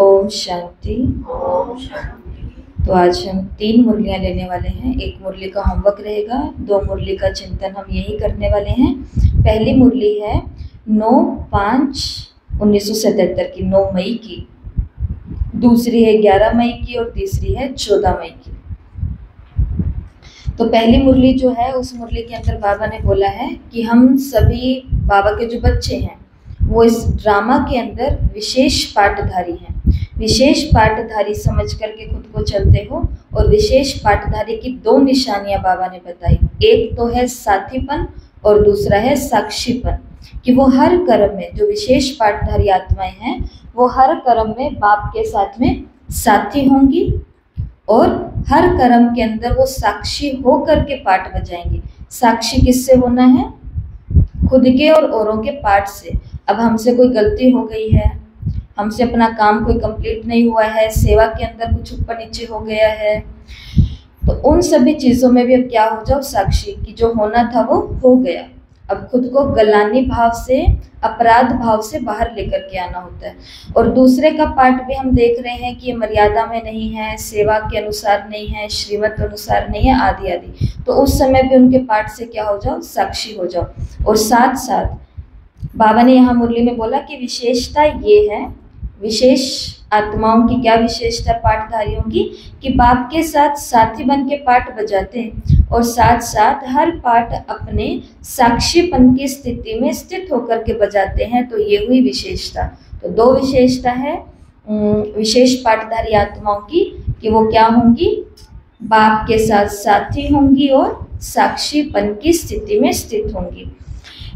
ओम शांति। ओम शांति। तो आज हम 3 मुरलियाँ लेने वाले हैं। एक मुरली का होमवर्क रहेगा, 2 मुरली का चिंतन हम यही करने वाले हैं। पहली मुरली है 9/5/1977 की, 9 मई की। दूसरी है 11 मई की और तीसरी है 14 मई की। तो पहली मुरली जो है, उस मुरली के अंदर बाबा ने बोला है कि हम सभी बाबा के जो बच्चे हैं वो इस ड्रामा के अंदर विशेष पाठधारी हैं। विशेष पाठधारी समझ करके खुद को चलते हो। और विशेष पाठधारी की 2 निशानियां बाबा ने बताई। एक तो है साथीपन और दूसरा है साक्षीपन, कि वो हर कर्म में, जो विशेष पाठधारी आत्माएं हैं, वो हर कर्म में बाप के साथ में साथी होंगी और हर कर्म के अंदर वो साक्षी हो करके पाठ बजाएंगी। साक्षी किससे होना है? खुद के और औरों के पाठ से। अब हमसे कोई गलती हो गई है, हमसे अपना काम कोई कंप्लीट नहीं हुआ है, सेवा के अंदर कुछ ऊपर नीचे हो गया है, तो उन सभी चीज़ों में भी अब क्या हो जाओ? साक्षी, कि जो होना था वो हो गया। अब खुद को गलानी भाव से, अपराध भाव से बाहर लेकर के आना होता है। और दूसरे का पाठ भी हम देख रहे हैं कि ये मर्यादा में नहीं है, सेवा के अनुसार नहीं है, श्रीमत अनुसार नहीं है, आदि आदि। तो उस समय भी उनके पाठ से क्या हो जाओ? साक्षी हो जाओ। और साथ साथ बाबा ने यहाँ मुरली में बोला कि विशेषता ये है, विशेष आत्माओं की क्या विशेषता पाठधारियों की, कि बाप के साथ साथी बन के पाठ बजाते हैं और साथ साथ हर पाठ अपने साक्षीपन की स्थिति में स्थित होकर के बजाते हैं। तो ये हुई विशेषता। तो 2 विशेषता है विशेष पाठधारी आत्माओं की, कि वो क्या होंगी? बाप के साथ साथी होंगी और साक्षीपन की स्थिति में स्थित होंगी।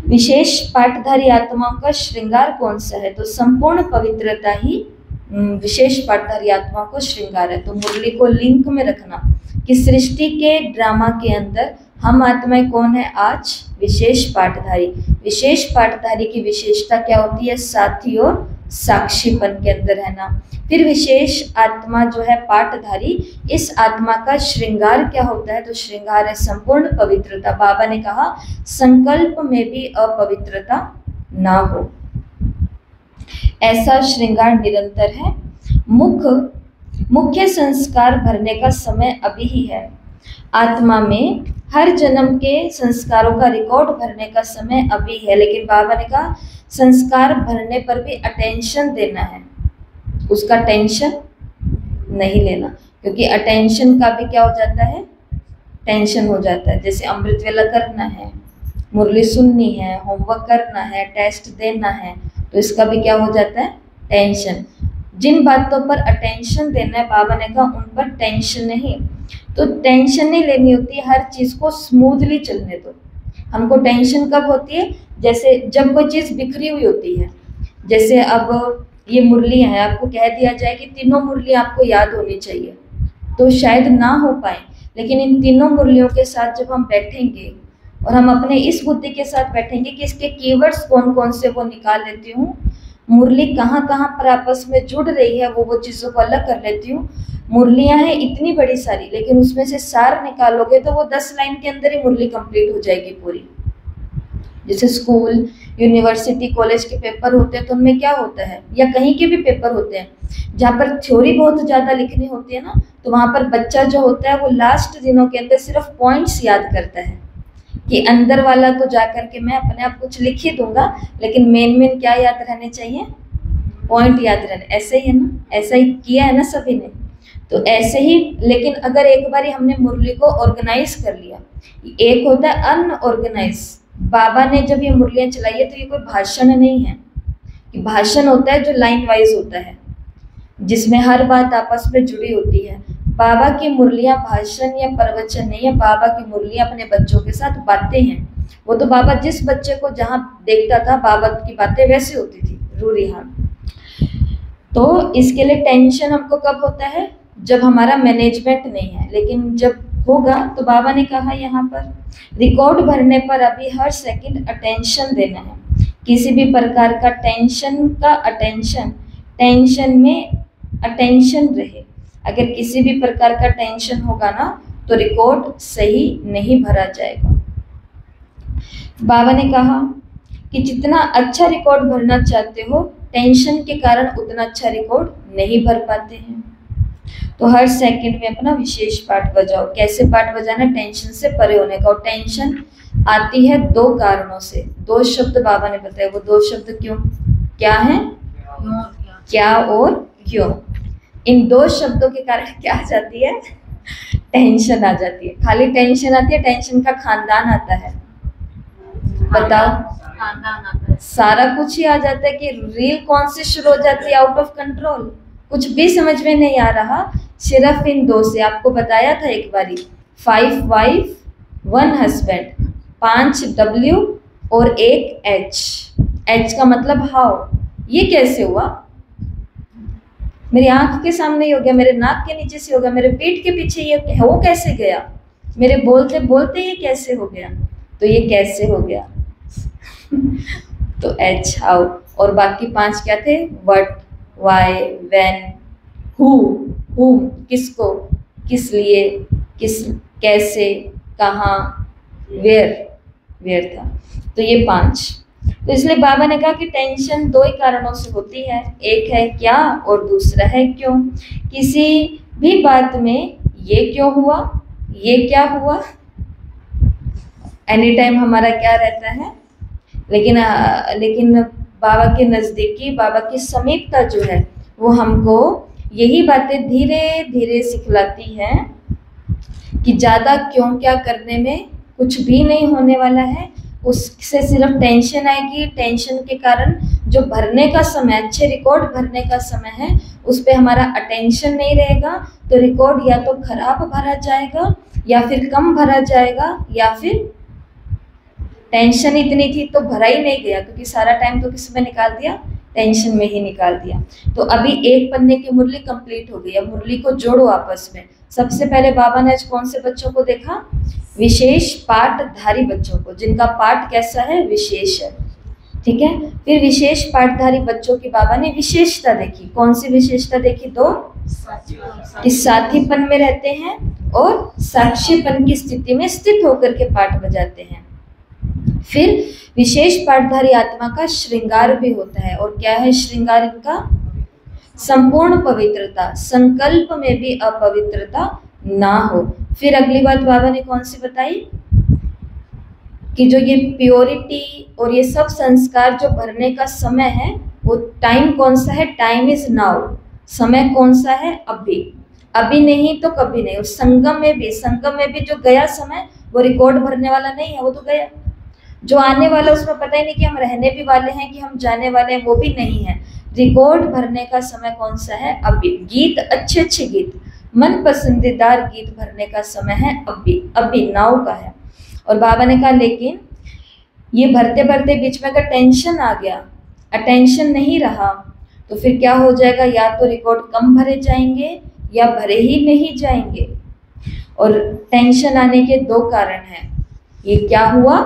विशेष पाठधारी आत्माओं का श्रृंगार कौन सा है? तो संपूर्ण पवित्रता ही विशेष पाठधारी आत्माओं को श्रृंगार है। तो मुरली को लिंक में रखना कि सृष्टि के ड्रामा के अंदर हम आत्माएं कौन है? आज विशेष पाठधारी। विशेष पाठधारी की विशेषता क्या होती है? साथी और साक्षीपन के अंदर है ना। फिर विशेष आत्मा जो है पाठधारी, इस आत्मा का श्रृंगार क्या होता है? तो श्रृंगार है संपूर्ण पवित्रता। बाबा ने कहा संकल्प में भी अपवित्रता ना हो, ऐसा श्रृंगार निरंतर है। मुख्य संस्कार भरने का समय अभी ही है। आत्मा में हर जन्म के संस्कारों का रिकॉर्ड भरने का समय अभी है। लेकिन बाबा ने कहा संस्कार भरने पर भी अटेंशन देना है, उसका टेंशन नहीं लेना, क्योंकि अटेंशन का भी क्या हो जाता है? टेंशन हो जाता है। जैसे अमृत वेला करना है, मुरली सुननी है, होमवर्क करना है, टेस्ट देना है, तो इसका भी क्या हो जाता है? टेंशन। जिन बातों पर अटेंशन देना है, बाबा ने कहा उन पर टेंशन नहीं। तो टेंशन नहीं लेनी होती, हर चीज़ को स्मूथली चलने दो। हमको टेंशन कब होती है? जैसे जब कोई चीज़ बिखरी हुई होती है। जैसे अब ये मुरलियाँ हैं, आपको कह दिया जाए कि तीनों मुरलियाँ आपको याद होनी चाहिए, तो शायद ना हो पाए। लेकिन इन तीनों मुरलियों के साथ जब हम बैठेंगे और हम अपने इस बुद्धि के साथ बैठेंगे कि इसके कीवर्ड्स कौन कौन से वो निकाल लेती हूँ, मुरली कहाँ कहाँ पर आपस में जुड़ रही है वो चीज़ों को अलग कर लेती हूँ। मुरलियाँ हैं इतनी बड़ी सारी, लेकिन उसमें से सार निकालोगे तो वो 10 लाइन के अंदर ही मुरली कंप्लीट हो जाएगी पूरी। जैसे स्कूल, यूनिवर्सिटी, कॉलेज के पेपर होते हैं, तो उनमें क्या होता है, या कहीं के भी पेपर होते हैं जहाँ पर थ्योरी बहुत ज़्यादा लिखनी होती है ना, तो वहाँ पर बच्चा जो होता है वो लास्ट दिनों के अंदर सिर्फ पॉइंट्स याद करता है कि अंदर वाला तो जा कर के मैं अपने आप कुछ लिख ही दूंगा, लेकिन मेन क्या याद रहने चाहिए? पॉइंट याद रहने। ऐसे ही है ना, ऐसा ही किया है ना सभी ने। तो ऐसे ही, लेकिन अगर एक बार हमने मुरली को ऑर्गेनाइज कर लिया, एक होता है अनऑर्गेनाइज। बाबा ने जब ये मुरलियाँ चलाई है तो ये कोई भाषण नहीं है, कि भाषण होता है जो लाइन वाइज होता है, जिसमें हर बात आपस में जुड़ी होती है। बाबा की मुरलियाँ भाषण या प्रवचन नहीं है, बाबा की मुरलियाँ अपने बच्चों के साथ बातें हैं। वो तो बाबा जिस बच्चे को जहाँ देखता था बाबा की बातें वैसे होती थी, रूरिहान। तो इसके लिए टेंशन हमको कब होता है? जब हमारा मैनेजमेंट नहीं है। लेकिन जब होगा तो बाबा ने कहा यहाँ पर रिकॉर्ड भरने पर अभी हर सेकंड अटेंशन देना है। किसी भी प्रकार का टेंशन का अटेंशन, टेंशन में अटेंशन रहे। अगर किसी भी प्रकार का टेंशन होगा ना तो रिकॉर्ड सही नहीं भरा जाएगा। बाबा ने कहा कि जितना अच्छा रिकॉर्ड भरना चाहते हो, टेंशन के कारण उतना अच्छा रिकॉर्ड नहीं भर पाते हैं। तो हर सेकंड में अपना विशेष पाठ बजाओ। कैसे पाठ बजाना? टेंशन से परे होने का। और टेंशन आती है दो कारणों से। दो शब्द बाबा ने बताए, वो दो शब्द क्यों क्या है? क्या और क्यों। इन दो शब्दों के कारण क्या आ जाती है? टेंशन आ जाती है। खाली टेंशन आती है, टेंशन का खानदान आता है। बताओ, सारा कुछ ही आ जाता है कि रील कौन से शुरू हो जाती है? Out of control. कुछ भी समझ में नहीं आ रहा सिर्फ इन दो से। आपको बताया था एक बारी, 5 वाइफ 1 हस्बैंड, 5 W और 1 H। H का मतलब हाउ। ये कैसे हुआ? मेरी आंख के सामने ही हो गया, मेरे नाक के नीचे से हो गया, मेरे पेट के पीछे ये वो कैसे गया? मेरे बोलते बोलते ये कैसे हो गया? तो ये कैसे हो गया? तो H हाउ। और बाकी 5 क्या थे? What, why, when, who, whom किसको, किस लिए, किस, कैसे, कहाँ, वेयर था। तो ये 5। तो इसलिए बाबा ने कहा कि टेंशन दो ही कारणों से होती है, एक है क्या और दूसरा है क्यों। किसी भी बात में ये क्यों हुआ, ये क्या हुआ, एनी टाइम हमारा क्या रहता है। लेकिन बाबा के नज़दीकी, बाबा की समीपता जो है वो हमको यही बातें धीरे धीरे सिखलाती है कि ज़्यादा क्यों क्या करने में कुछ भी नहीं होने वाला है। उससे सिर्फ टेंशन आएगी। टेंशन के कारण जो भरने का समय, अच्छे रिकॉर्ड भरने का समय है, उस पर हमारा अटेंशन नहीं रहेगा। तो रिकॉर्ड या तो खराब भरा जाएगा या फिर कम भरा जाएगा, या फिर टेंशन इतनी थी तो भरा ही नहीं गया, क्योंकि सारा टाइम तो किस में निकाल दिया? टेंशन में ही निकाल दिया। तो अभी एक पन्ने की मुरली कंप्लीट हो गई। अब मुरली को जोड़ो आपस में। सबसे पहले बाबा ने आज कौन से बच्चों को देखा? विशेष पाठधारी बच्चों को, जिनका पाठ कैसा है? विशेष है। ठीक है। फिर विशेष पाठधारी बच्चों की बाबा ने विशेषता देखी। कौन सी विशेषता देखी? दो, कि साथीपन में रहते हैं और साक्षीपन की स्थिति में स्थित होकर के पाठ बजाते हैं। फिर विशेष पाठधारी आत्मा का श्रृंगार भी होता है। और क्या है श्रृंगार इनका? संपूर्ण पवित्रता। संकल्प में भी अपवित्रता ना हो। फिर अगली बात बाबा ने कौन सी बताई? कि जो ये प्योरिटी और ये सब संस्कार जो भरने का समय है, वो टाइम कौन सा है? Time is now. समय कौन सा है? अभी। अभी नहीं तो कभी नहीं। और संगम में भी जो गया समय वो रिकॉर्ड भरने वाला नहीं है, वो तो गया। जो आने वाला उसमें पता ही नहीं कि हम रहने भी वाले हैं कि हम जाने वाले हैं, वो भी नहीं है। रिकॉर्ड भरने का समय कौन सा है? अभी। गीत, अच्छे अच्छे गीत, मन पसंदीदार गीत भरने का समय है अभी नाव का है। और बाबा ने कहा लेकिन ये भरते भरते बीच में अगर टेंशन आ गया, अटेंशन नहीं रहा, तो फिर क्या हो जाएगा? या तो रिकॉर्ड कम भरे जाएंगे या भरे ही नहीं जाएंगे। और टेंशन आने के दो कारण हैं। ये क्या हुआ,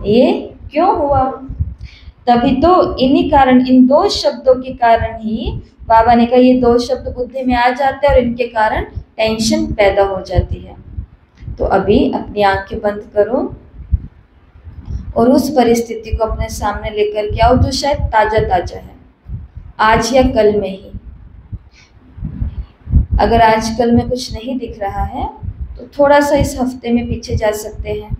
ये क्यों हुआ। तभी तो इन्हीं कारण, इन दो शब्दों के कारण ही बाबा ने कहा ये दो शब्द बुद्धि में आ जाते हैं और इनके कारण टेंशन पैदा हो जाती है। तो अभी अपनी आंखें बंद करो और उस परिस्थिति को अपने सामने लेकर के आओ जो शायद ताजा ताजा है, आज या कल में ही। अगर आज कल में कुछ नहीं दिख रहा है तो थोड़ा सा इस हफ्ते में पीछे जा सकते हैं।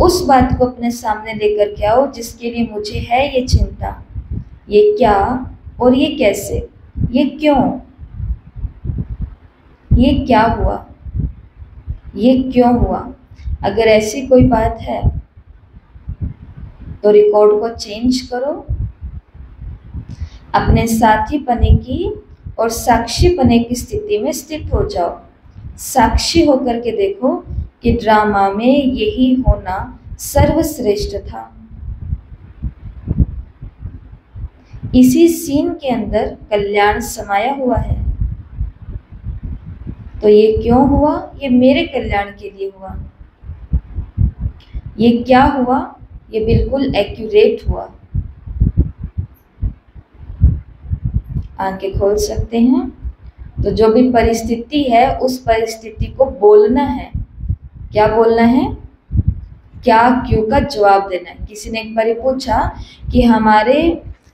उस बात को अपने सामने लेकर के आओ जिसके लिए मुझे है ये चिंता, ये क्या और ये कैसे, ये क्यों, ये क्या हुआ, ये क्यों हुआ। अगर ऐसी कोई बात है तो रिकॉर्ड को चेंज करो, अपने साथी पने की और साक्षी पने की स्थिति में स्थित हो जाओ। साक्षी होकर के देखो कि ड्रामा में यही होना सर्वश्रेष्ठ था। इसी सीन के अंदर कल्याण समाया हुआ है। तो ये क्यों हुआ? ये मेरे कल्याण के लिए हुआ। ये क्या हुआ? ये बिल्कुल एक्यूरेट हुआ। आंखें खोल सकते हैं। तो जो भी परिस्थिति है उस परिस्थिति को बोलना है। क्या बोलना है? क्या क्यों का जवाब देना है। किसी ने एक बार पूछा कि हमारे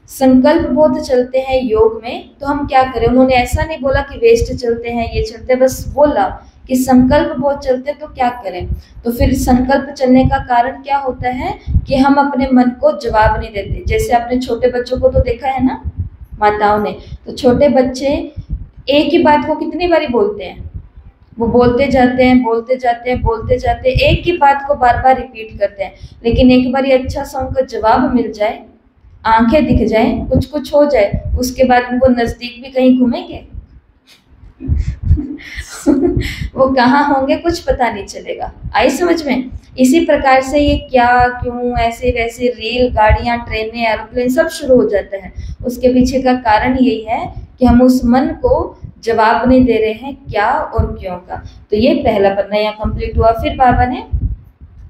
संकल्प बोध चलते हैं योग में, तो हम क्या करें? उन्होंने ऐसा नहीं बोला कि वेस्ट चलते हैं, ये चलते हैं, बस बोला कि संकल्प बोध चलते हैं, तो क्या करें? तो फिर संकल्प चलने का कारण क्या होता है कि हम अपने मन को जवाब नहीं देते। जैसे आपने छोटे बच्चों को तो देखा है ना, माताओं ने, तो छोटे बच्चे एक ही बात को कितनी बारी बोलते हैं? वो बोलते जाते हैं, बोलते जाते हैं, बोलते जाते हैं, एक ही बात को बार बार रिपीट करते हैं। लेकिन एक बार अच्छा सा उनका जवाब मिल जाए, आंखें दिख जाए, कुछ कुछ हो जाए, उसके बाद वो नजदीक भी कहीं घूमेंगे? वो कहाँ होंगे कुछ पता नहीं चलेगा। आई समझ में? इसी प्रकार से ये क्या, क्यों, ऐसे वैसे रेल गाड़ियां, ट्रेनें, एरोप्लेन सब शुरू हो जाता है। उसके पीछे का कारण यही है कि हम उस मन को जवाब नहीं दे रहे हैं क्या और क्यों का। तो ये पहला पन्ना यहाँ कंप्लीट हुआ। फिर बाबा ने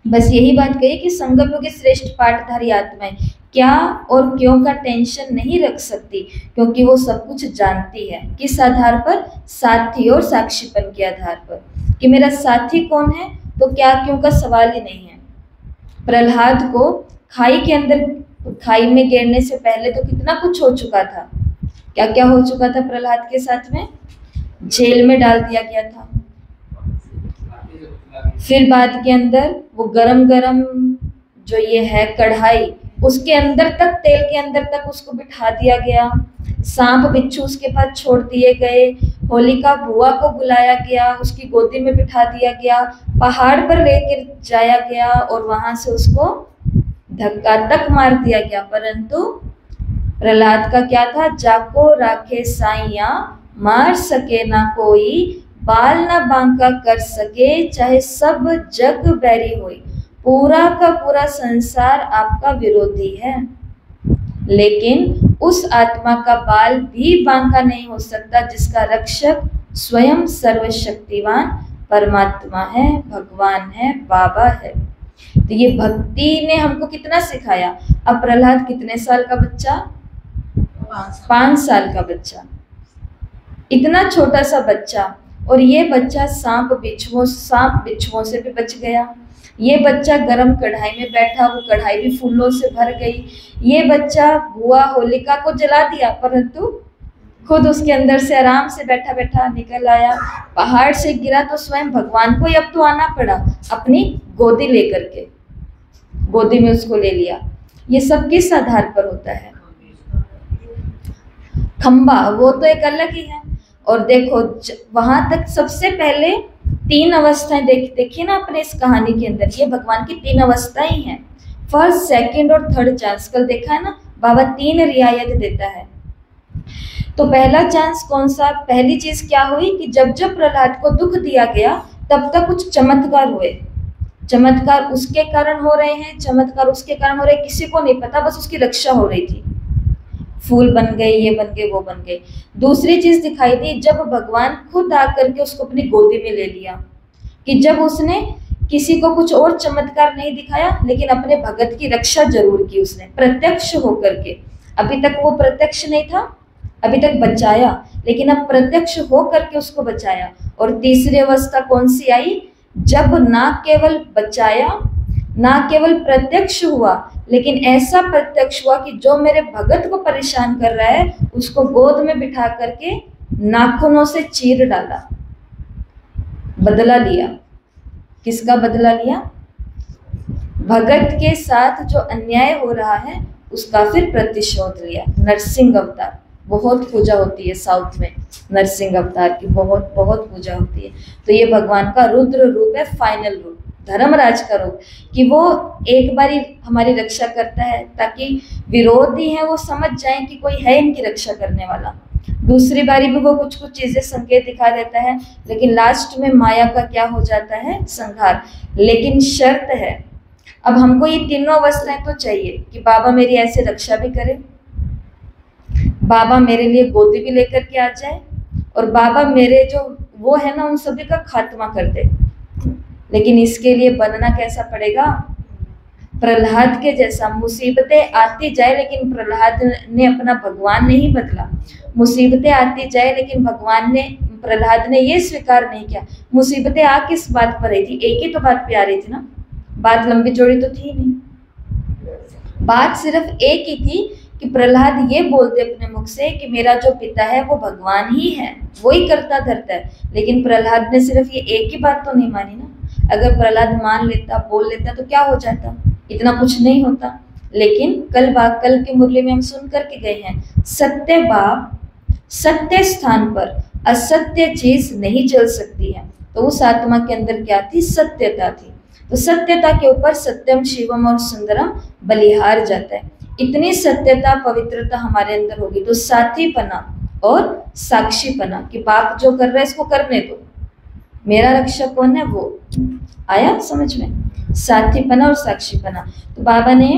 बस यही बात कही कि संगम योग की श्रेष्ठ पाठधारी आत्माएं क्या और क्यों का टेंशन नहीं रख सकती, क्योंकि वो सब कुछ जानती है। किस आधार पर? साथी और साक्षीपन के आधार पर, कि मेरा साथी कौन है, तो क्या क्यों का सवाल ही नहीं है। प्रहलाद को खाई के अंदर, खाई में गिरने से पहले तो कितना कुछ हो चुका था। क्या क्या हो चुका था प्रहलाद के साथ में? जेल में डाल दिया गया था। फिर बाद के अंदर वो गरम गरम जो ये है कढ़ाई, उसके अंदर तक, तेल के अंदर तक उसको बिठा दिया गया। सांप बिच्छू उसके पास छोड़ दिए गए। होलिका बुआ को बुलाया गया, उसकी गोदी में बिठा दिया गया, पहाड़ पर लेकर जाया गया और वहां से उसको धक्का तक मार दिया गया। परंतु प्रहलाद का क्या था? जाको राखे साइया, मार सके ना कोई, बाल ना बांका कर सके, चाहे सब जग बैरी होई। पूरा का पूरा संसार आपका विरोधी है, लेकिन उस आत्मा का बाल भी बांका नहीं हो सकता जिसका रक्षक स्वयं सर्वशक्तिवान परमात्मा है, भगवान है, बाबा है। तो ये भक्ति ने हमको कितना सिखाया। अब प्रहलाद कितने साल का बच्चा? 5 साल का बच्चा, इतना छोटा सा बच्चा, और ये बच्चा सांप बिच्छुओं से भी बच गया। ये बच्चा गरम कढ़ाई में बैठा, वो कढ़ाई भी फूलों से भर गई। ये बच्चा बुआ होलिका को जला दिया, परंतु खुद उसके अंदर से आराम से बैठा बैठा निकल आया। पहाड़ से गिरा तो स्वयं भगवान को ही अब तो आना पड़ा, अपनी गोदी लेकर के, गोदी में उसको ले लिया। ये सब किस आधार पर होता है? खंबा वो तो एक अलग ही है। और देखो वहां तक सबसे पहले 3 अवस्थाएं देखिए ना अपने इस कहानी के अंदर, ये भगवान की 3 अवस्थाएं ही हैं। फर्स्ट, सेकंड और थर्ड चांस। कल देखा है ना, बाबा 3 रियायत देता है। तो पहला चांस कौन सा? पहली चीज क्या हुई कि जब जब प्रहलाद को दुख दिया गया तब तक कुछ चमत्कार हुए। चमत्कार उसके कारण हो रहे हैं, चमत्कार उसके कारण हो रहे, किसी को नहीं पता, बस उसकी रक्षा हो रही थी। फूल बन गए, ये बन गए, वो बन गए। दूसरी चीज दिखाई दी जब भगवान खुद आकर के उसको अपनी गोदी में ले लिया, कि जब उसने किसी को कुछ और चमत्कार नहीं दिखाया लेकिन अपने भगत की रक्षा जरूर की उसने, प्रत्यक्ष होकर के। अभी तक वो प्रत्यक्ष नहीं था, अभी तक बचाया, लेकिन अब प्रत्यक्ष होकर के उसको बचाया। और तीसरी अवस्था कौन सी आई? जब ना केवल बचाया, ना केवल प्रत्यक्ष हुआ, लेकिन ऐसा प्रत्यक्ष हुआ कि जो मेरे भगत को परेशान कर रहा है उसको गोद में बिठा करके नाखूनों से चीर डाला, बदला लिया। किसका बदला लिया? भगत के साथ जो अन्याय हो रहा है उसका फिर प्रतिशोध लिया। नरसिंह अवतार, बहुत पूजा होती है साउथ में, नरसिंह अवतार की बहुत बहुत पूजा होती है। तो ये भगवान का रुद्र रूप है, फाइनल रूप, धर्मराज का रूप, कि वो एक बारी हमारी रक्षा करता है ताकि विरोधी हैं वो समझ जाएं कि कोई है इनकी रक्षा करने वाला। दूसरी बारी भी वो कुछ कुछ चीजें संकेत दिखा देता है, लेकिन लास्ट में माया का क्या हो जाता है? संहार। लेकिन शर्त है, अब हमको ये तीनों अवस्थाएं तो चाहिए कि बाबा मेरी ऐसे रक्षा भी करे, बाबा मेरे लिए गोदी भी लेकर के आ जाए, और बाबा मेरे जो वो है ना उन सभी का खात्मा कर दे। लेकिन इसके लिए बनना कैसा पड़ेगा? प्रहलाद के जैसा। मुसीबतें आती जाए लेकिन प्रहलाद ने अपना भगवान नहीं बदला। मुसीबतें आती जाए लेकिन प्रहलाद ने ये स्वीकार नहीं किया। मुसीबतें आ किस बात पर रही थी? एक ही तो बात पे आ रही थी ना, बात लंबी चौड़ी तो थी नहीं। बात सिर्फ एक ही थी कि प्रहलाद ये बोलते अपने मुख से कि मेरा जो पिता है वो भगवान ही है, वो ही करता धरता है, लेकिन प्रहलाद ने सिर्फ ये एक ही बात तो नहीं मानी ना। अगर प्रहलाद मान लेता, बोल लेता तो क्या हो जाता, इतना कुछ नहीं होता। लेकिन कल की मुरली में हम सुन करके गए हैं, सत्य बाप सत्य स्थान पर असत्य चीज नहीं चल सकती है। तो उस आत्मा के अंदर क्या थी, सत्यता थी। तो सत्यता के ऊपर सत्यम शिवम और सुंदरम बलिहार जाता है। इतनी सत्यता पवित्रता हमारे अंदर होगी तो साथीपना और साक्षीपना कि बाप जो कर रहा है इसको करने दो, मेरा रक्षक कौन है वो आया समझ में, साथीपना और साक्षीपना। तो बाबा ने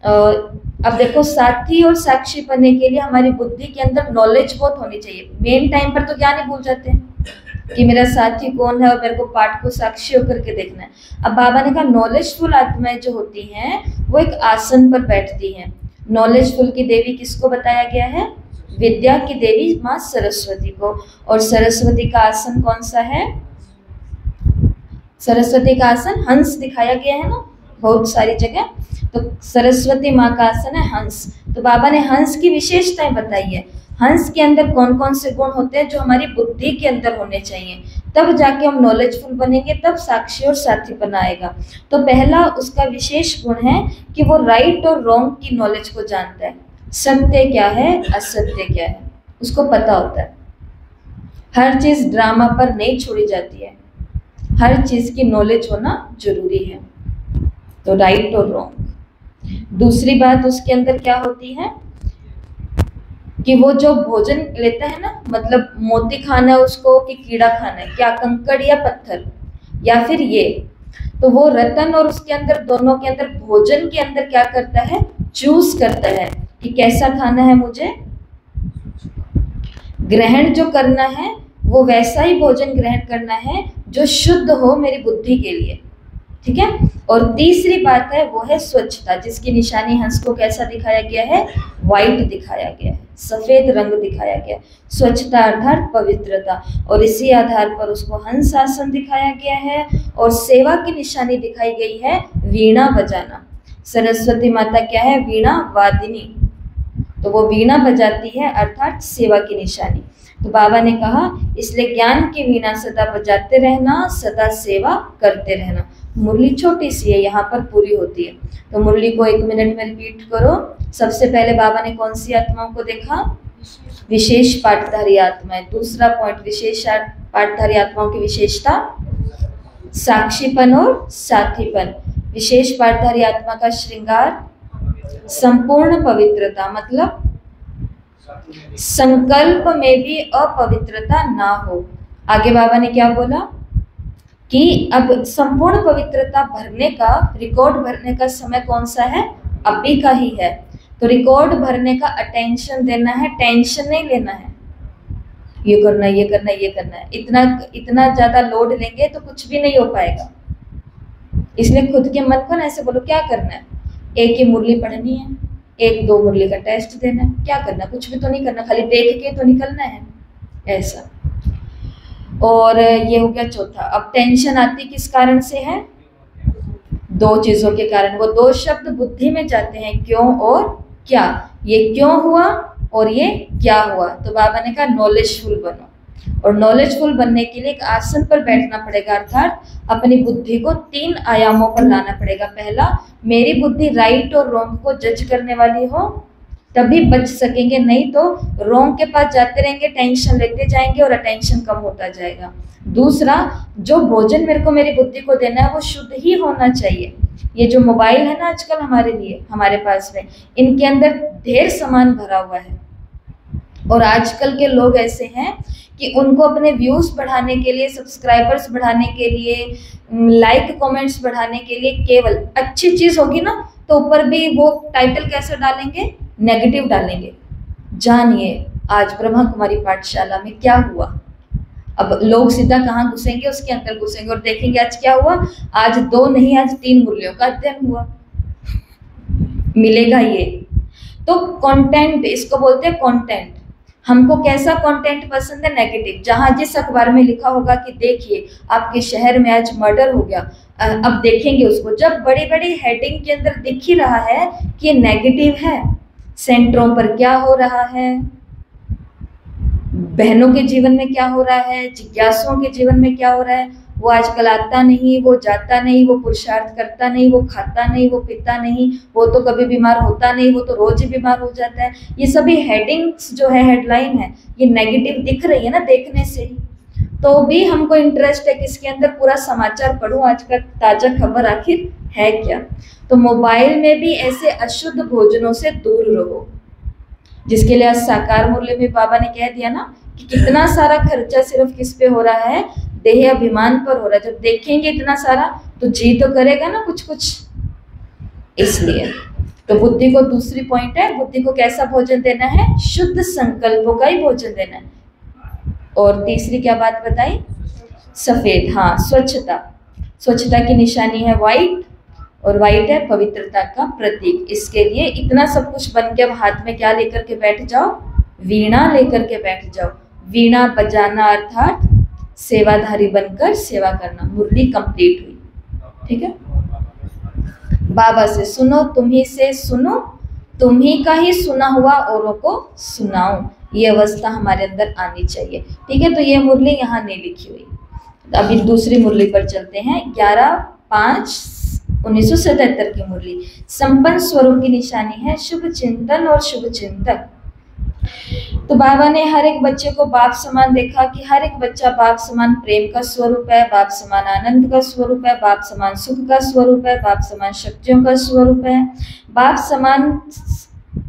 अब देखो साथी और साक्षी बनने के लिए हमारी बुद्धि के अंदर नॉलेज बहुत होनी चाहिए। मेन टाइम पर तो क्या नहीं भूल जाते हैं कि मेरा साथी कौन है और मेरे को पाठ को साक्षी होकर के देखना है। अब बाबा ने कहा नॉलेजफुल आत्माएं जो होती हैं वो एक आसन पर बैठती हैं। नॉलेजफुल की देवी किसको बताया गया है, विद्या की देवी माँ सरस्वती को। और सरस्वती का आसन कौन सा है, सरस्वती का आसन हंस दिखाया गया है ना बहुत सारी जगह। तो सरस्वती माँ का आसन है हंस। तो बाबा ने हंस की विशेषताएं बताई है, हंस के अंदर कौन कौन से गुण होते हैं जो हमारी बुद्धि के अंदर होने चाहिए, तब जाके हम नॉलेजफुल बनेंगे, तब साक्षी और साथीपना आएगा। तो पहला उसका विशेष गुण है कि वो राइट और रॉन्ग की नॉलेज को जानता है, सत्य क्या है असत्य क्या है उसको पता होता है। हर चीज ड्रामा पर नहीं छोड़ी जाती है, हर चीज की नॉलेज होना जरूरी है। तो राइट और रॉन्ग। दूसरी बात उसके अंदर क्या होती है कि वो जो भोजन लेता है ना, मतलब मोती खाना है उसको कि कीड़ा खाना है, क्या कंकड़ या पत्थर या फिर ये, तो वो रतन और उसके अंदर दोनों के अंदर भोजन के अंदर क्या करता है, चूज करता है कि कैसा खाना है मुझे ग्रहण जो करना है, वो वैसा ही भोजन ग्रहण करना है जो शुद्ध हो मेरी बुद्धि के लिए, ठीक है। और तीसरी बात है वो है स्वच्छता, जिसकी निशानी हंस को कैसा दिखाया गया है, व्हाइट दिखाया गया है, सफेद रंग दिखाया गया है। स्वच्छता अर्थात पवित्रता, और इसी आधार पर उसको हंस आसन दिखाया गया है। और सेवा की निशानी दिखाई गई है वीणा बजाना। सरस्वती माता क्या है, वीणा वादिनी, तो वो वीणा बजाती है अर्थात सेवा की निशानी। तो बाबा ने कहा इसलिए ज्ञान की वीणा सदा बजाते रहना, सदा सेवा करते रहना। मुरली छोटी सी है, यहाँ पर पूरी होती है। तो मुरली को 1 मिनट में रिपीट करो। सबसे पहले बाबा ने कौन सी आत्माओं को देखा, विशेष पाठधारी आत्माएं। दूसरा पॉइंट, विशेष पाठधारी आत्माओं की विशेषता साक्षीपन और साथीपन। विशेष पाठधारी आत्मा का श्रृंगार संपूर्ण पवित्रता, मतलब संकल्प में भी अपवित्रता ना हो। आगे बाबा ने क्या बोला कि अब संपूर्ण पवित्रता भरने का, रिकॉर्ड भरने का समय कौन सा है, अभी का ही है। तो रिकॉर्ड भरने का अटेंशन देना है, टेंशन नहीं लेना है, ये करना है, ये करना है, ये करना है। इतना ज्यादा लोड लेंगे तो कुछ भी नहीं हो पाएगा। इसलिए खुद के मन को ना ऐसे बोलो क्या करना है, एक ही मुरली पढ़नी है, 1-2 मुरली का टेस्ट देना है, क्या करना, कुछ भी तो नहीं करना, खाली देख के तो निकलना है, ऐसा। और ये हो गया चौथा। अब टेंशन आती किस कारण से है, 2 चीजों के कारण। वो 2 शब्द बुद्धि में जाते हैं, क्यों और क्या। ये क्यों हुआ और ये क्या हुआ। तो बाबा ने कहा नॉलेजफुल बनो, और नॉलेजफुल बनने के लिए एक आसन पर बैठना पड़ेगा, अर्थात अपनी बुद्धि को 3 आयामों पर लाना पड़ेगा। पहला, मेरी बुद्धि राइट और रॉन्ग को जज करने वाली हो, तभी बच सकेंगे, नहीं तो रॉन्ग के पास जाते रहेंगे, टेंशन लेते जाएंगे और अटेंशन कम होता जाएगा। दूसरा, जो भोजन मेरे को मेरी बुद्धि को देना है वो शुद्ध ही होना चाहिए। ये जो मोबाइल है ना आजकल हमारे लिए, हमारे पास में, इनके अंदर ढेर सामान भरा हुआ है। और आजकल के लोग ऐसे हैं कि उनको अपने व्यूज बढ़ाने के लिए, सब्सक्राइबर्स बढ़ाने के लिए, लाइक कमेंट्स बढ़ाने के लिए, केवल अच्छी चीज होगी ना तो ऊपर भी वो टाइटल कैसे डालेंगे, नेगेटिव डालेंगे। जानिए आज ब्रह्मा कुमारी पाठशाला में क्या हुआ। अब लोग सीधा कहाँ घुसेंगे, उसके अंदर घुसेंगे और देखेंगे आज क्या हुआ। आज 2 नहीं, आज 3 मुरलियों का अध्ययन हुआ, मिलेगा ये। तो कंटेंट, इसको बोलते हैं कंटेंट। हमको कैसा कंटेंट पसंद है, नेगेटिव। जहां जिस अखबार में लिखा होगा कि देखिए आपके शहर में आज मर्डर हो गया, अब देखेंगे उसको। जब बड़ी बड़ी हेडिंग के अंदर दिख ही रहा है कि ये नेगेटिव है, सेंटरों पर क्या हो रहा है, बहनों के जीवन में क्या हो रहा है, जिज्ञासुओं के जीवन में क्या हो रहा है। वो आजकल आता नहीं, वो जाता नहीं, वो पुरुषार्थ करता नहीं, वो खाता नहीं, वो पीता नहीं, वो तो कभी बीमार होता नहीं, वो तो रोज ही बीमार हो जाता है। ये सभी हेडिंग्स जो है, हेडलाइन है, ये नेगेटिव दिख रही है ना देखने से ही, तो भी हमको इंटरेस्ट है कि इसके अंदर पूरा समाचार पढूं, आज का ताजा खबर आखिर है क्या। तो मोबाइल में भी ऐसे अशुद्ध भोजनों से दूर रहो, जिसके लिए आज साकार मूल्य में बाबा ने कह दिया ना कि कितना सारा खर्चा सिर्फ किस पे हो रहा है, देह अभिमान पर हो रहा है। जब देखेंगे इतना सारा तो जी तो करेगा ना कुछ कुछ, इसलिए। तो बुद्धि को दूसरी पॉइंट है, बुद्धि को कैसा भोजन देना है, शुद्ध संकल्पों का ही भोजन देना है। और तीसरी क्या बात बताई, सफेद, हाँ स्वच्छता। स्वच्छता की निशानी है व्हाइट, और व्हाइट है पवित्रता का प्रतीक। इसके लिए इतना सब कुछ बन के अब हाथ में क्या लेकर के बैठ जाओ, वीणा लेकर के बैठ जाओ। वीणा बजाना अर्थात सेवाधारी बनकर सेवा करना, मुरली कंप्लीट हुई। ठीक है, बाबा से सुनो, तुम्ही से सुनो, तुम्ही का ही सुना हुआ औरों को सुनाओ, ये अवस्था हमारे अंदर आनी चाहिए। ठीक है, तो ये मुरली यहाँ नहीं लिखी हुई। अभी दूसरी मुरली पर चलते हैं, 11/5/1977 की मुरली। संपन्न स्वरूप की निशानी है शुभ चिंतन और शुभ चिंतक। तो बाबा ने हर एक बच्चे को बाप समान देखा कि हर एक बच्चा बाप समान प्रेम का स्वरूप है, बाप समान आनंद का स्वरूप है, बाप समान सुख का स्वरूप है, बाप समान शक्तियों का स्वरूप है, बाप समान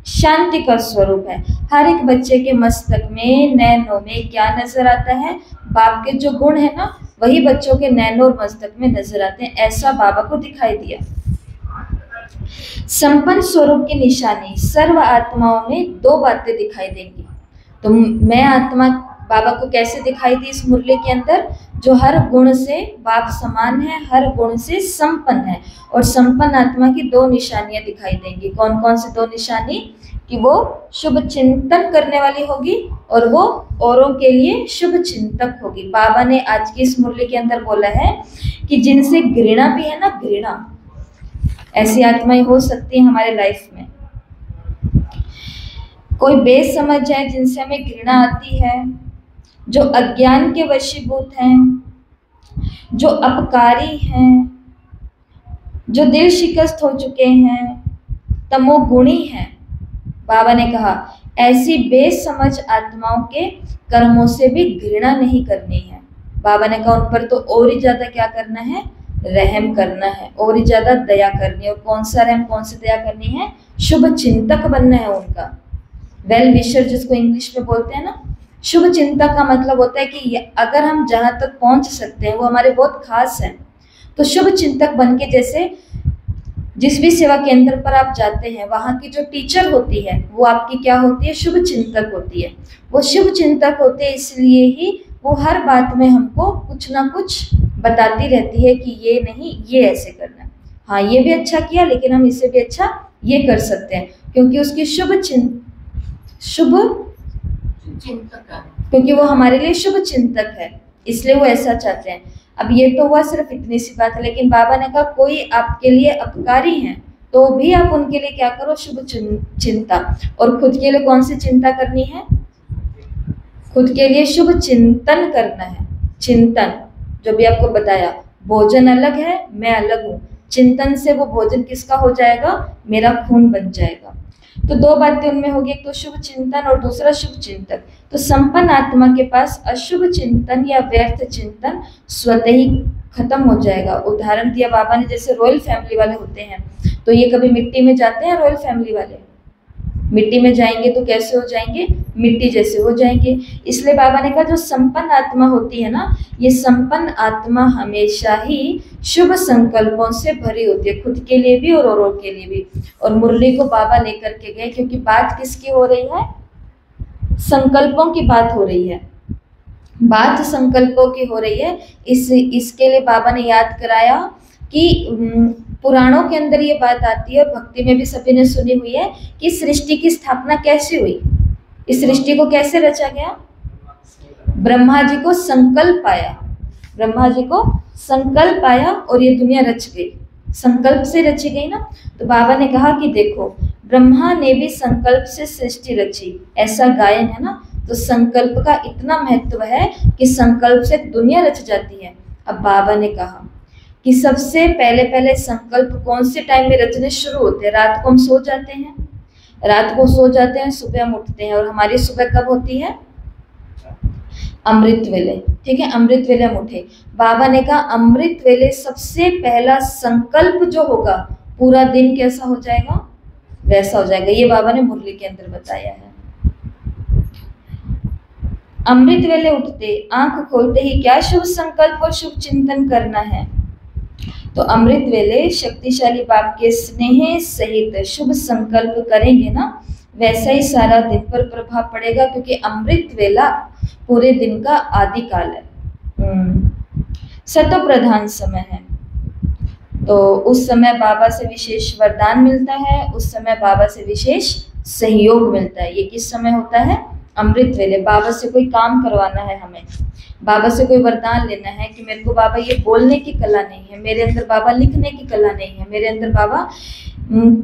शांति का स्वरूप है। हर एक बच्चे के मस्तक में, नैनों में क्या नजर आता है, बाप के जो गुण है ना, वही बच्चों के नैनों और मस्तक में नजर आते हैं। ऐसा बाबा को दिखाई दिया। संपन्न स्वरूप की निशानी, सर्व आत्माओं में दो बातें दिखाई देंगी। तो मैं आत्मा बाबा को कैसे दिखाई दी इस मुरली के अंदर, जो हर गुण से बाप समान है, हर गुण से संपन्न है। और संपन्न आत्मा की दो निशानियां दिखाई देंगी। कौन कौन सी दो निशानी, कि वो शुभ चिंतन करने वाली होगी और वो औरों के लिए शुभ चिंतक होगी। बाबा ने आज की इस मुरली के अंदर बोला है कि जिनसे घृणा भी है ना, घृणा, ऐसी आत्माएं हो सकती है हमारे लाइफ में। कोई बेसमझ है जिनसे हमें घृणा आती है, जो अज्ञान के वशीभूत हैं, जो अपकारी हैं, जो दिल शिकस्त हो चुके हैं, तमोगुणी हैं। बाबा ने कहा ऐसी बेसमझ आत्माओं के कर्मों से भी घृणा नहीं करनी है। बाबा ने कहा उन पर तो और ही ज्यादा क्या करना है, रहम करना है, और ही ज्यादा दया करनी है। और कौन सा रहम, कौन सी दया करनी है, शुभ चिंतक बनना है उनका, वेल विशर जिसको इंग्लिश में बोलते हैं ना। शुभ चिंतक का मतलब होता है कि अगर हम जहाँ तक पहुंच सकते हैं वो हमारे बहुत खास हैं। तो शुभ चिंतक बन के, जैसे जिस भी सेवा केंद्र पर आप जाते हैं, वहाँ की जो टीचर होती है वो आपकी क्या होती है, शुभ चिंतक होती है। वो शुभ चिंतक होते हैं, इसलिए ही वो हर बात में हमको कुछ ना कुछ बताती रहती है कि ये नहीं, ये ऐसे करना है, हाँ ये भी अच्छा किया लेकिन हम इससे भी अच्छा ये कर सकते हैं, क्योंकि उसकी शुभ चिंतक, क्योंकि वो हमारे लिए शुभ चिंतक है, इसलिए वो ऐसा चाहते हैं। अब ये तो हुआ सिर्फ इतनी सी बात है, लेकिन बाबा ने कहा कोई आपके लिए अपकारी है तो भी आप उनके लिए क्या करो, शुभ चिंता। और खुद के लिए कौन सी चिंता करनी है, खुद के लिए शुभ चिंतन करना है। चिंतन जो भी आपको बताया, भोजन अलग है, मैं अलग हूँ। चिंतन से वो भोजन किसका हो जाएगा, मेरा खून बन जाएगा। तो दो बातें उनमें होगी, एक तो शुभ चिंतन और दूसरा शुभ चिंतक। तो संपन्न आत्मा के पास अशुभ चिंतन या व्यर्थ चिंतन स्वतः ही खत्म हो जाएगा। उदाहरण दिया बाबा ने, जैसे रॉयल फैमिली वाले होते हैं, तो ये कभी मिट्टी में जाते हैं, रॉयल फैमिली वाले मिट्टी में जाएंगे तो कैसे हो जाएंगे, मिट्टी जैसे हो जाएंगे। इसलिए बाबा ने कहा जो संपन्न आत्मा होती है ना, ये संपन्न आत्मा हमेशा ही शुभ संकल्पों से भरी होती है, खुद के लिए भी और औरों के लिए भी। और मुरली को बाबा लेकर के गए, क्योंकि बात किसकी हो रही है, संकल्पों की बात हो रही है, बात संकल्पों की हो रही है। इसके लिए बाबा ने याद कराया कि पुराणों के अंदर ये बात आती है और भक्ति में भी सभी ने सुनी हुई है कि सृष्टि की स्थापना कैसे हुई, इस सृष्टि को कैसे रचा गया। ब्रह्मा जी को संकल्प आया, ब्रह्मा जी को संकल्प आया और ये दुनिया रच गई। संकल्प से रची गई ना। तो बाबा ने कहा कि देखो, ब्रह्मा ने भी संकल्प से सृष्टि रची, ऐसा गायन है ना। तो संकल्प का इतना महत्व है कि संकल्प से दुनिया रच जाती है। अब बाबा ने कहा कि सबसे पहले पहले संकल्प कौन से टाइम में रचने शुरू होते हैं? रात को हम सो जाते हैं, रात को सो जाते हैं, सुबह हम उठते हैं, और हमारी सुबह कब होती है? अमृत वेले। ठीक है, अमृत वेले हम उठे। बाबा ने कहा अमृत वेले सबसे पहला संकल्प जो होगा, पूरा दिन कैसा हो जाएगा? वैसा हो जाएगा। ये बाबा ने मुरली के अंदर बताया है। अमृत वेले उठते, आंख खोलते ही क्या शुभ संकल्प और शुभ चिंतन करना है? तो अमृत वेले शक्तिशाली बाप के स्नेह सहित शुभ संकल्प करेंगे ना, वैसा ही सारा दिन पर प्रभाव पड़ेगा, क्योंकि अमृत वेला पूरे दिन का आदि काल है, सतो प्रधान समय है। तो उस समय बाबा से विशेष वरदान मिलता है, उस समय बाबा से विशेष सहयोग मिलता है। ये किस समय होता है? अमृत वेले। बाबा से कोई काम करवाना है हमें, बाबा से कोई वरदान लेना है कि मेरे को बाबा ये बोलने की कला नहीं है, मेरे अंदर बाबा लिखने की कला नहीं है, मेरे अंदर बाबा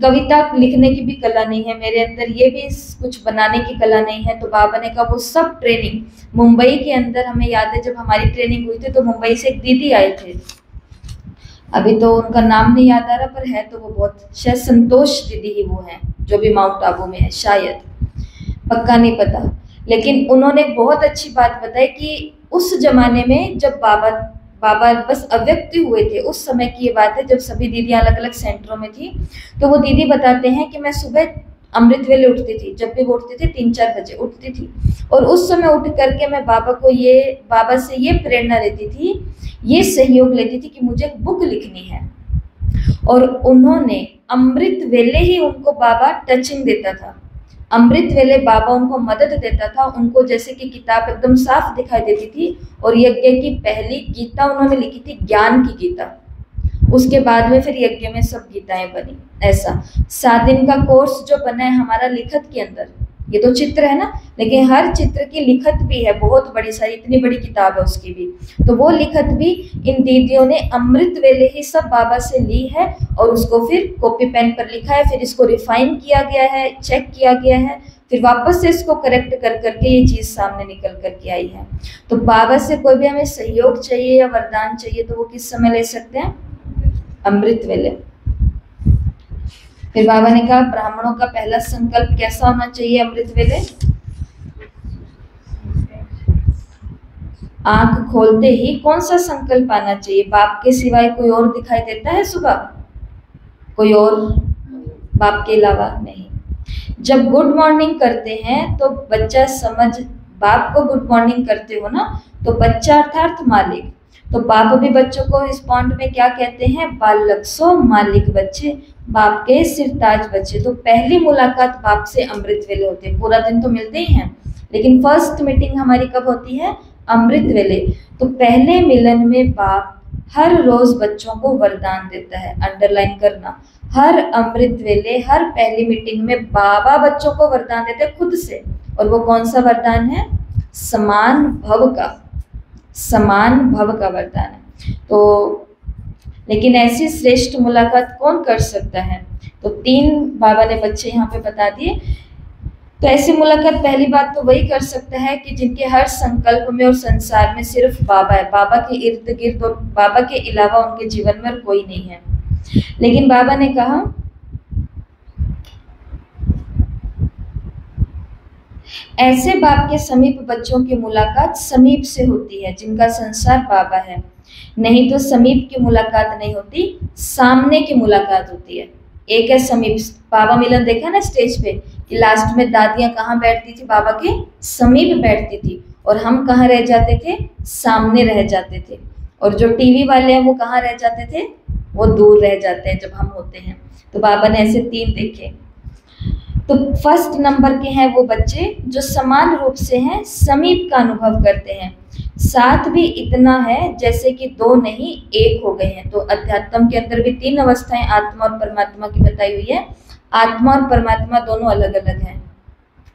कविता लिखने की भी कला नहीं है, मेरे अंदर ये भी कुछ बनाने की कला नहीं है। तो बाबा ने कहा वो सब ट्रेनिंग मुंबई के अंदर, हमें याद है जब हमारी ट्रेनिंग हुई थी तो मुंबई से एक दीदी आए थे, अभी तो उनका नाम नहीं याद आ रहा, पर है तो वो बहुत, शायद संतोष दीदी ही वो है, जो भी माउंट आबू में है, शायद, पक्का नहीं पता। लेकिन उन्होंने बहुत अच्छी बात बताई कि उस जमाने में जब बाबा बस अव्यक्त हुए थे, उस समय की ये बात है जब सभी दीदियां अलग अलग सेंटरों में थी। तो वो दीदी बताते हैं कि मैं सुबह अमृत वेले उठती थी, जब भी वो उठती थी 3-4 बजे उठती थी, और उस समय उठ करके मैं बाबा से ये प्रेरणा लेती थी, ये सहयोग लेती थी कि मुझे एक बुक लिखनी है। और उन्होंने अमृत वेले ही उनको बाबा टचिंग देता था, अमृत वेले बाबा उनको मदद देता था, उनको जैसे कि किताब एकदम साफ दिखाई देती थी। और यज्ञ की पहली गीता उन्होंने लिखी थी, ज्ञान की गीता। उसके बाद में फिर यज्ञ में सब गीताएं बनी। ऐसा 7 दिन का कोर्स जो बना है हमारा लिखत के अंदर, ये तो चित्र है ना, लेकिन हर चित्र की लिखत भी है, बहुत बड़ी सारी, इतनी बड़ी किताब है उसकी भी। तो वो लिखत भी इन दीदियों ने अमृत वेले ही सब बाबा से ली है, और उसको फिर कॉपी पेन पर लिखा है, फिर इसको रिफाइन किया गया है, चेक किया गया है, फिर वापस से इसको करेक्ट कर करके ये चीज़ सामने निकल करके आई है। तो बाबा से कोई भी हमें सहयोग चाहिए या वरदान चाहिए तो वो किस समय ले सकते हैं? अमृत वेले। फिर बाबा ने कहा ब्राह्मणों का पहला संकल्प कैसा होना चाहिए अमृत वेले? आंख खोलते ही कौन सा संकल्प आना चाहिए? बाप के सिवाय कोई और दिखाई देता है सुबह? कोई और बाप के अलावा नहीं। जब गुड मॉर्निंग करते हैं तो बच्चा बाप को गुड मॉर्निंग करते हो ना, तो बच्चा अर्थात मालिक, तो बाप भी बच्चों को रिस्पॉन्ड में क्या कहते हैं? बालक सो मालिक बच्चे, बाप के सिरताज बच्चे। तो पहली मुलाकात बाप से अमृत वेले होते हैं। पूरा दिन तो मिलते ही हैं, लेकिन फर्स्ट मीटिंग हमारी कब होती है? अमृत वेले। तो पहले मिलन में बाप हर रोज बच्चों को वरदान देता है, अंडरलाइन करना, हर अमृत वेले, हर पहली मीटिंग में बाबा बच्चों को वरदान देते हैं खुद से। और वो कौन सा वरदान है? समान भव का, समान भव का वरदान है। तो लेकिन ऐसी श्रेष्ठ मुलाकात कौन कर सकता है? तो 3 बाबा ने बच्चे यहाँ पे बता दिए। तो ऐसी मुलाकात पहली बात तो वही कर सकता है कि जिनके हर संकल्प में और संसार में सिर्फ बाबा है, बाबा के इर्द गिर्द और बाबा के अलावा उनके जीवन में कोई नहीं है। लेकिन बाबा ने कहा ऐसे बाप के समीप बच्चों की मुलाकात समीप से होती है जिनका संसार बाबा है, नहीं तो समीप की मुलाकात नहीं होती, सामने की मुलाकात होती है। एक है समीप, बाबा मिलन देखा ना स्टेज पे कि लास्ट में दादियां कहाँ बैठती थी? बाबा के समीप बैठती थी, और हम कहाँ रह जाते थे? सामने रह जाते थे। और जो टीवी वाले हैं वो कहाँ रह जाते थे? वो दूर रह जाते हैं जब हम होते हैं। तो बाबा ने ऐसे 3 देखे। तो फर्स्ट नंबर के हैं वो बच्चे जो समान रूप से हैं, समीप का अनुभव करते हैं। साथ भी इतना है जैसे कि 2 नहीं 1 हो गए हैं। तो अध्यात्म के अंदर भी 3 अवस्थाएं आत्मा और परमात्मा की बताई हुई है। आत्मा और परमात्मा दोनों अलग अलग हैं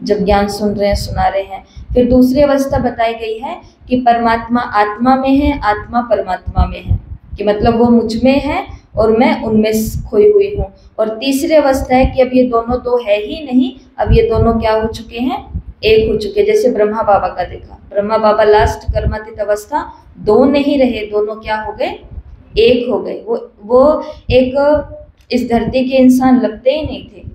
जब ज्ञान सुन रहे हैं, सुना रहे हैं। फिर दूसरी अवस्था बताई गई है कि परमात्मा आत्मा में है, आत्मा परमात्मा में है, कि मतलब वो मुझ में है और मैं उनमें खोई हुई हूँ। और तीसरी अवस्था है कि अब ये दोनों दो है ही नहीं, अब ये दोनों क्या हो चुके हैं, एक हो चुके। जैसे ब्रह्मा बाबा का देखा, ब्रह्मा बाबा लास्ट कर्मातीत अवस्था दो नहीं रहे, दोनों क्या हो गए, एक हो गए। वो एक इस धरती के इंसान लगते ही नहीं थे।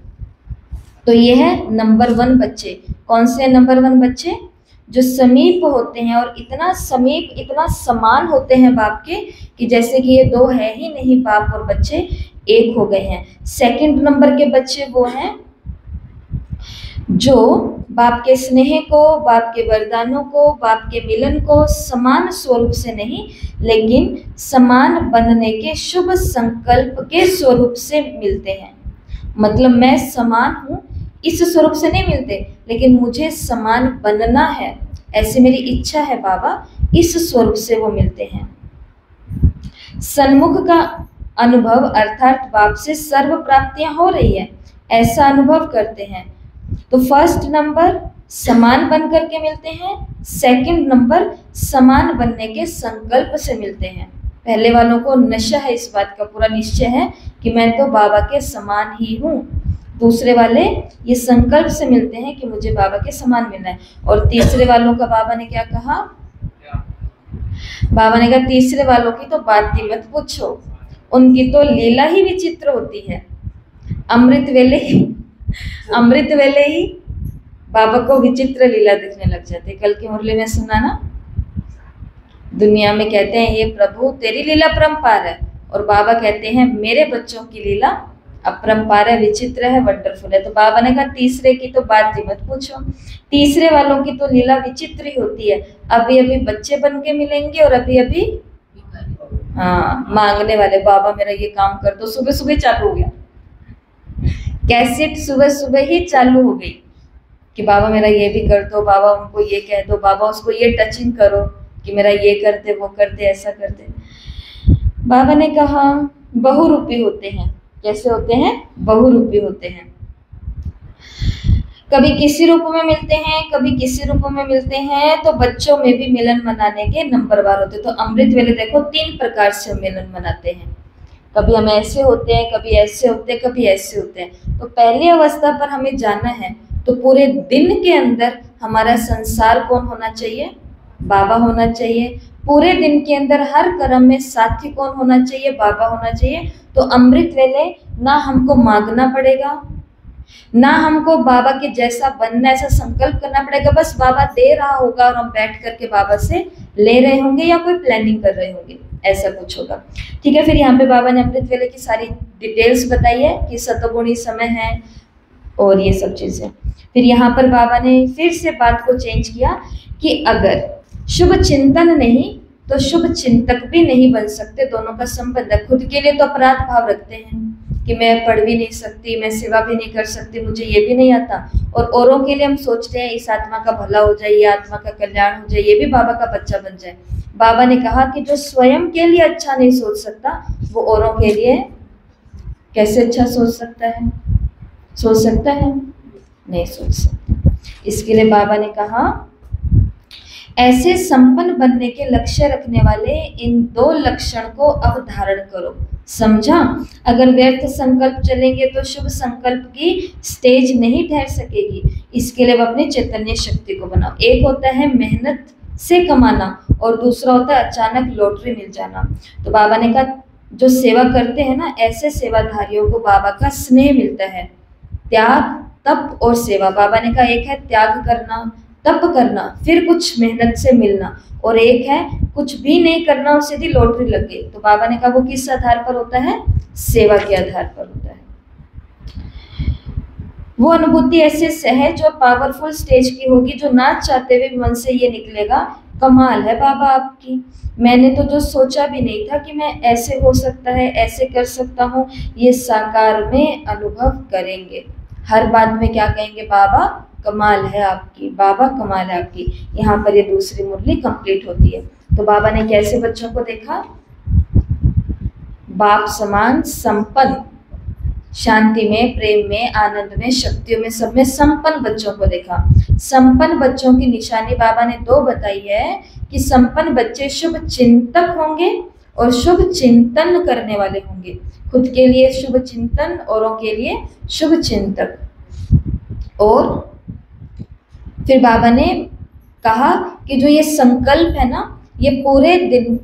तो ये है नंबर 1 बच्चे। कौन से नंबर 1 बच्चे, जो समीप होते हैं और इतना समीप, इतना समान होते हैं बाप के कि जैसे कि ये दो है ही नहीं, बाप और बच्चे एक हो गए हैं। सेकंड नंबर के बच्चे वो हैं जो बाप के स्नेह को, बाप के वरदानों को, बाप के मिलन को समान स्वरूप से नहीं, लेकिन समान बनने के शुभ संकल्प के स्वरूप से मिलते हैं। मतलब मैं समान हूँ इस स्वरूप से नहीं मिलते, लेकिन मुझे समान बनना है, ऐसी मेरी इच्छा है बाबा, इस स्वरूप से वो मिलते हैं। सन्मुख का अनुभव अर्थात बाप से सर्व प्राप्तियां हो रही है, ऐसा अनुभव करते हैं। तो फर्स्ट नंबर समान बन करके मिलते हैं, सेकंड नंबर समान बनने के संकल्प से मिलते हैं। पहले वालों को नशा है, इस बात का पूरा निश्चय है कि मैं तो बाबा के समान ही हूँ। दूसरे वाले ये संकल्प से मिलते हैं कि मुझे बाबा के समान मिलना है। और तीसरे वालों का बाबा ने क्या कहा, बाबा ने कहा तीसरे वालों की तो बात ही मत पूछो, उनकी तो लीला ही विचित्र होती है। अमृत वेले ही बाबा को विचित्र लीला दिखने लग जाती है। कल की मुरली में सुना ना, दुनिया में कहते हैं ये प्रभु तेरी लीला परम्पार है, और बाबा कहते हैं मेरे बच्चों की लीला अपरंपार है, विचित्र है, वंडरफुल है। तो बाबा ने कहा तीसरे की तो बात ही मत पूछो, तीसरे वालों की तो लीला विचित्र ही होती है। अभी अभी बच्चे बन के मिलेंगे और अभी अभी हाँ मांगने वाले, बाबा मेरा ये काम कर दो। सुबह सुबह चालू हो गया कैसेट, सुबह सुबह ही चालू हो गई कि बाबा मेरा ये भी कर दो, बाबा उनको ये कह दो, बाबा उसको ये टचिंग करो कि मेरा ये कर दे, वो कर दे, ऐसा कर दे। बाबा ने कहा बहुरूपी होते हैं। कैसे होते हैं, बहुरूपी होते हैं। कभी किसी रूप में मिलते हैं, कभी किसी रूप में मिलते हैं। तो बच्चों में भी मिलन मनाने के नंबरवार होते हैं। तो अमृत वेले देखो 3 प्रकार से मिलन मनाते हैं। कभी हम ऐसे होते हैं, कभी ऐसे होते हैं, कभी ऐसे होते हैं। तो पहली अवस्था पर हमें जाना है तो पूरे दिन के अंदर हमारा संसार कौन होना चाहिए, बाबा होना चाहिए। पूरे दिन के अंदर हर कर्म में साथी कौन होना चाहिए, बाबा होना चाहिए। तो अमृत वेले ना हमको मांगना पड़ेगा, ना हमको बाबा के जैसा बनना, ऐसा संकल्प करना पड़ेगा। बस बाबा दे रहा होगा और हम बैठ करके बाबा से ले रहे होंगे या कोई प्लानिंग कर रहे होंगे, ऐसा कुछ होगा। ठीक है, फिर यहाँ पे बाबा ने अमृत वेले की सारी डिटेल्स बताई है कि सतोगुणी समय है और ये सब चीजें। फिर यहाँ पर बाबा ने फिर से बात को चेंज किया कि अगर शुभ चिंतन नहीं तो शुभ चिंतक भी नहीं बन सकते। दोनों का संबंध है। खुद के लिए तो अपराध भाव रखते हैं कि मैं पढ़ भी नहीं सकती, मैं सेवा भी नहीं कर सकती, मुझे ये भी नहीं आता। और औरों के लिए हम सोचते हैं इस आत्मा का भला हो जाए, ये आत्मा का कल्याण हो जाए, ये भी बाबा का बच्चा बन जाए। बाबा ने कहा कि जो स्वयं के लिए अच्छा नहीं सोच सकता वो औरों के लिए कैसे अच्छा सोच सकता है, सोच सकता है? नहीं सोच सकता। इसके लिए बाबा ने कहा ऐसे संपन्न बनने के लक्ष्य रखने वाले इन 2 लक्षण को अब धारण करो। समझा? अगर व्यर्थ संकल्प चलेंगे तो शुभ संकल्प की स्टेज नहीं ठहर सकेगी। इसके लिए अब अपनी चैतन्य शक्ति को बनाओ। एक होता है मेहनत से कमाना और दूसरा होता है अचानक लॉटरी मिल जाना। तो बाबा ने कहा जो सेवा करते हैं ना, ऐसे सेवाधारियों को बाबा का स्नेह मिलता है। त्याग, तप और सेवा। बाबा ने कहा एक है त्याग करना, तप करना, फिर कुछ मेहनत से मिलना, और एक है कुछ भी नहीं करना और सीधी लॉटरी लग गई। तो बाबा ने कहा वो किस आधार पर होता है? सेवा के आधार पर होता है। वो अनुभूति ऐसे सहज और पावरफुल स्टेज की होगी जो ना चाहते हुए मन से ये निकलेगा, कमाल है बाबा आपकी, मैंने तो जो सोचा भी नहीं था कि मैं ऐसे हो सकता है, ऐसे कर सकता हूँ, ये साकार में अनुभव करेंगे। हर बात में क्या कहेंगे? बाबा कमाल है आपकी, बाबा कमाल है आपकी। यहाँ पर ये दूसरी मुरली कंप्लीट होती है। तो बाबा ने कैसे बच्चों को देखा? बाप समान संपन्न, शांति में, प्रेम में, आनंद में, शक्तियों में, सब में संपन्न बच्चों को देखा। संपन्न बच्चों की निशानी बाबा ने 2 बताई है कि संपन्न बच्चे शुभ चिंतक होंगे और शुभ चिंतन करने वाले होंगे। खुद के लिए शुभ चिंतन, औरों के लिए शुभ चिंतक। और फिर बाबा ने कहा कि जो ये संकल्प है ना, ये पूरे दिन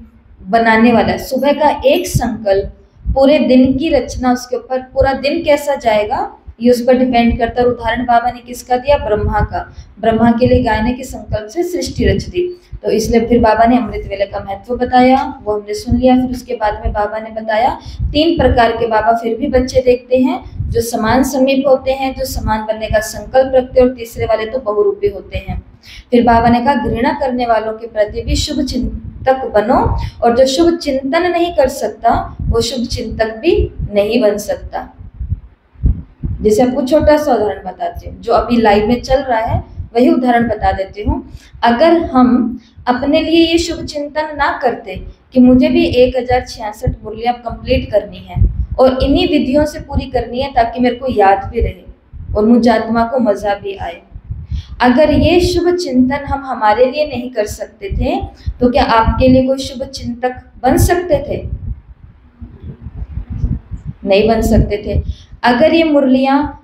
बनाने वाला है। सुबह का एक संकल्प पूरे दिन की रचना, उसके ऊपर पूरा दिन कैसा जाएगा ये उस पर डिपेंड करता है। उदाहरण बाबा ने किसका दिया? ब्रह्मा का। ब्रह्मा के लिए गायने के संकल्प से सृष्टि रच दी, तो इसलिए फिर बाबा ने अमृत वेले का महत्व बताया, वो हमने सुन लिया। फिर उसके बाद में बाबा ने बताया 3 प्रकार के बाबा फिर भी बच्चे देखते हैं, जो समान समीप होते हैं, जो समान बनने का संकल्प रखते हैं, और तीसरे वाले तो बहुरूपी होते हैं। फिर बाबा ने कहा घृणा करने वालों के प्रति भी शुभ चिंतक बनो, और जो शुभ चिंतन नहीं कर सकता वो शुभ चिंतक भी नहीं बन सकता। जैसे आपको छोटा सा उदाहरण बताती हूँ, जो अभी लाइव में चल रहा है वही उदाहरण बता देती हूँ। अगर हम अपने लिए ये शुभ चिंतन ना करते कि मुझे भी 1066 मुरलियाँ कंप्लीट करनी है और इन्हीं विधियों से पूरी करनी है ताकि मेरे को याद भी रहे और मुझ आत्मा को मजा भी आए, अगर ये शुभ चिंतन हम हमारे लिए नहीं कर सकते थे तो क्या आपके लिए कोई शुभ चिंतक बन सकते थे? नहीं बन सकते थे। अगर ये मुरलियाँ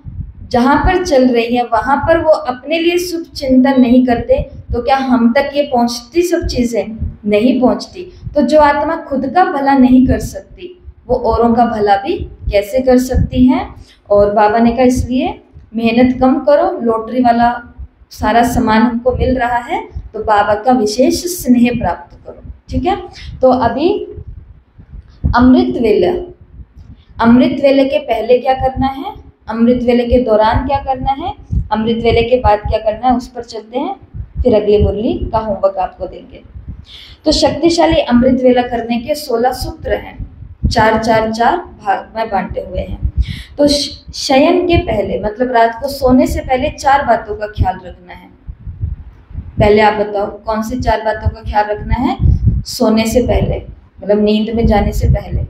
जहाँ पर चल रही है वहां पर वो अपने लिए शुभ चिंतन नहीं करते तो क्या हम तक ये पहुंचती सब चीजें? नहीं पहुंचती। तो जो आत्मा खुद का भला नहीं कर सकती वो औरों का भला भी कैसे कर सकती है? और बाबा ने कहा इसलिए मेहनत कम करो, लॉटरी वाला सारा सामान हमको मिल रहा है तो बाबा का विशेष स्नेह प्राप्त करो। ठीक है, तो अभी अमृत वेला, अमृत वेले के पहले क्या करना है, अमृत वेले के दौरान क्या करना है, अमृत वेले के बाद क्या करना है, उस पर चलते हैं। फिर अगली मुरली का होमवर्क आपको देंगे। तो शक्तिशाली अमृत वेला करने के 16 सूत्र हैं, 4-4-4 भाग में बांटे हुए हैं। तो शयन के पहले मतलब रात को सोने से पहले 4 बातों का ख्याल रखना है। पहले आप बताओ कौन सी 4 बातों का ख्याल रखना है सोने से पहले, मतलब नींद में जाने से पहले,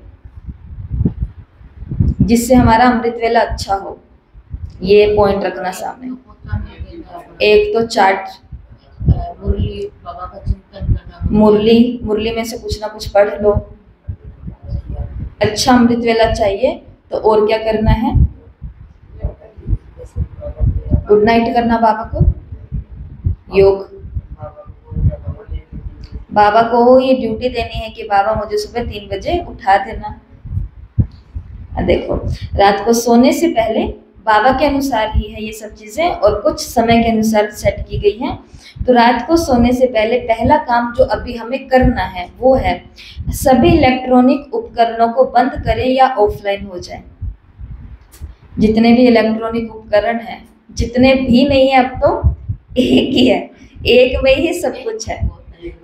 जिससे हमारा अमृत वेला अच्छा हो। ये पॉइंट रखना सामने। एक तो चार्ट, मुरली बाबा का चिंतन करना, मुरली में से कुछ ना कुछ पढ़ लो। अच्छा अमृत वेला चाहिए तो और क्या करना है? गुड नाइट करना बाबा को, योग। बाबा को ये ड्यूटी देनी है कि बाबा मुझे सुबह 3 बजे उठा देना। देखो रात को सोने से पहले बाबा के अनुसार ही है ये सब चीजें और कुछ समय के अनुसार सेट की गई हैं। तो रात को सोने से पहले पहला काम जो अभी हमें करना है वो है सभी इलेक्ट्रॉनिक उपकरणों को बंद करें या ऑफलाइन हो जाए। जितने भी इलेक्ट्रॉनिक उपकरण हैं, जितने भी नहीं है अब तो एक ही है, एक में ही सब कुछ है,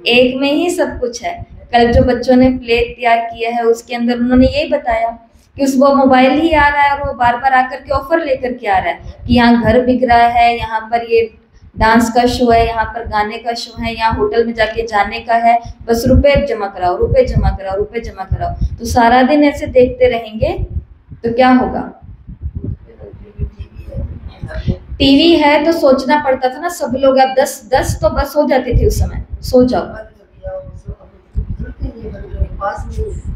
एक में ही सब कुछ है। कल जो बच्चों ने प्ले तैयार किया है उसके अंदर उन्होंने यही बताया कि उस वो मोबाइल ही आ रहा है और वो बार बार आकर के ऑफर लेकर के आ रहा है कि यहाँ घर बिक रहा है, यहाँ पर ये डांस का शो है, यहाँ पर गाने का शो है, यहाँ होटल में जाके जाने का है, बस रुपए जमा कराओ, रुपए जमा कराओ, रुपए जमा कराओ। तो सारा दिन ऐसे देखते रहेंगे तो क्या होगा? टीवी है तो सोचना पड़ता था ना, सब लोग अब 10 तो बस हो जाती थी उस समय, सो जाओ,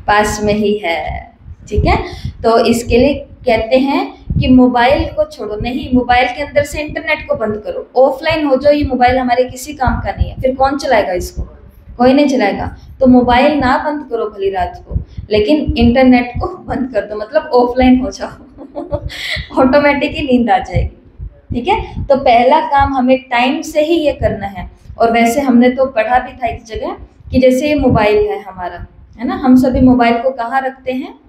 पास में ही है। ठीक है, तो इसके लिए कहते हैं कि मोबाइल को छोड़ो, नहीं मोबाइल के अंदर से इंटरनेट को बंद करो, ऑफलाइन हो जाओ। ये मोबाइल हमारे किसी काम का नहीं है, फिर कौन चलाएगा इसको? कोई नहीं चलाएगा। तो मोबाइल ना बंद करो भली रात को, लेकिन इंटरनेट को बंद कर दो, मतलब ऑफलाइन हो जाओ ऑटोमेटिक ही नींद आ जाएगी। ठीक है, तो पहला काम हमें टाइम से ही ये करना है। और वैसे हमने तो पढ़ा भी था एक जगह कि जैसे ये मोबाइल है हमारा, है ना, हम सभी मोबाइल को कहाँ रखते हैं?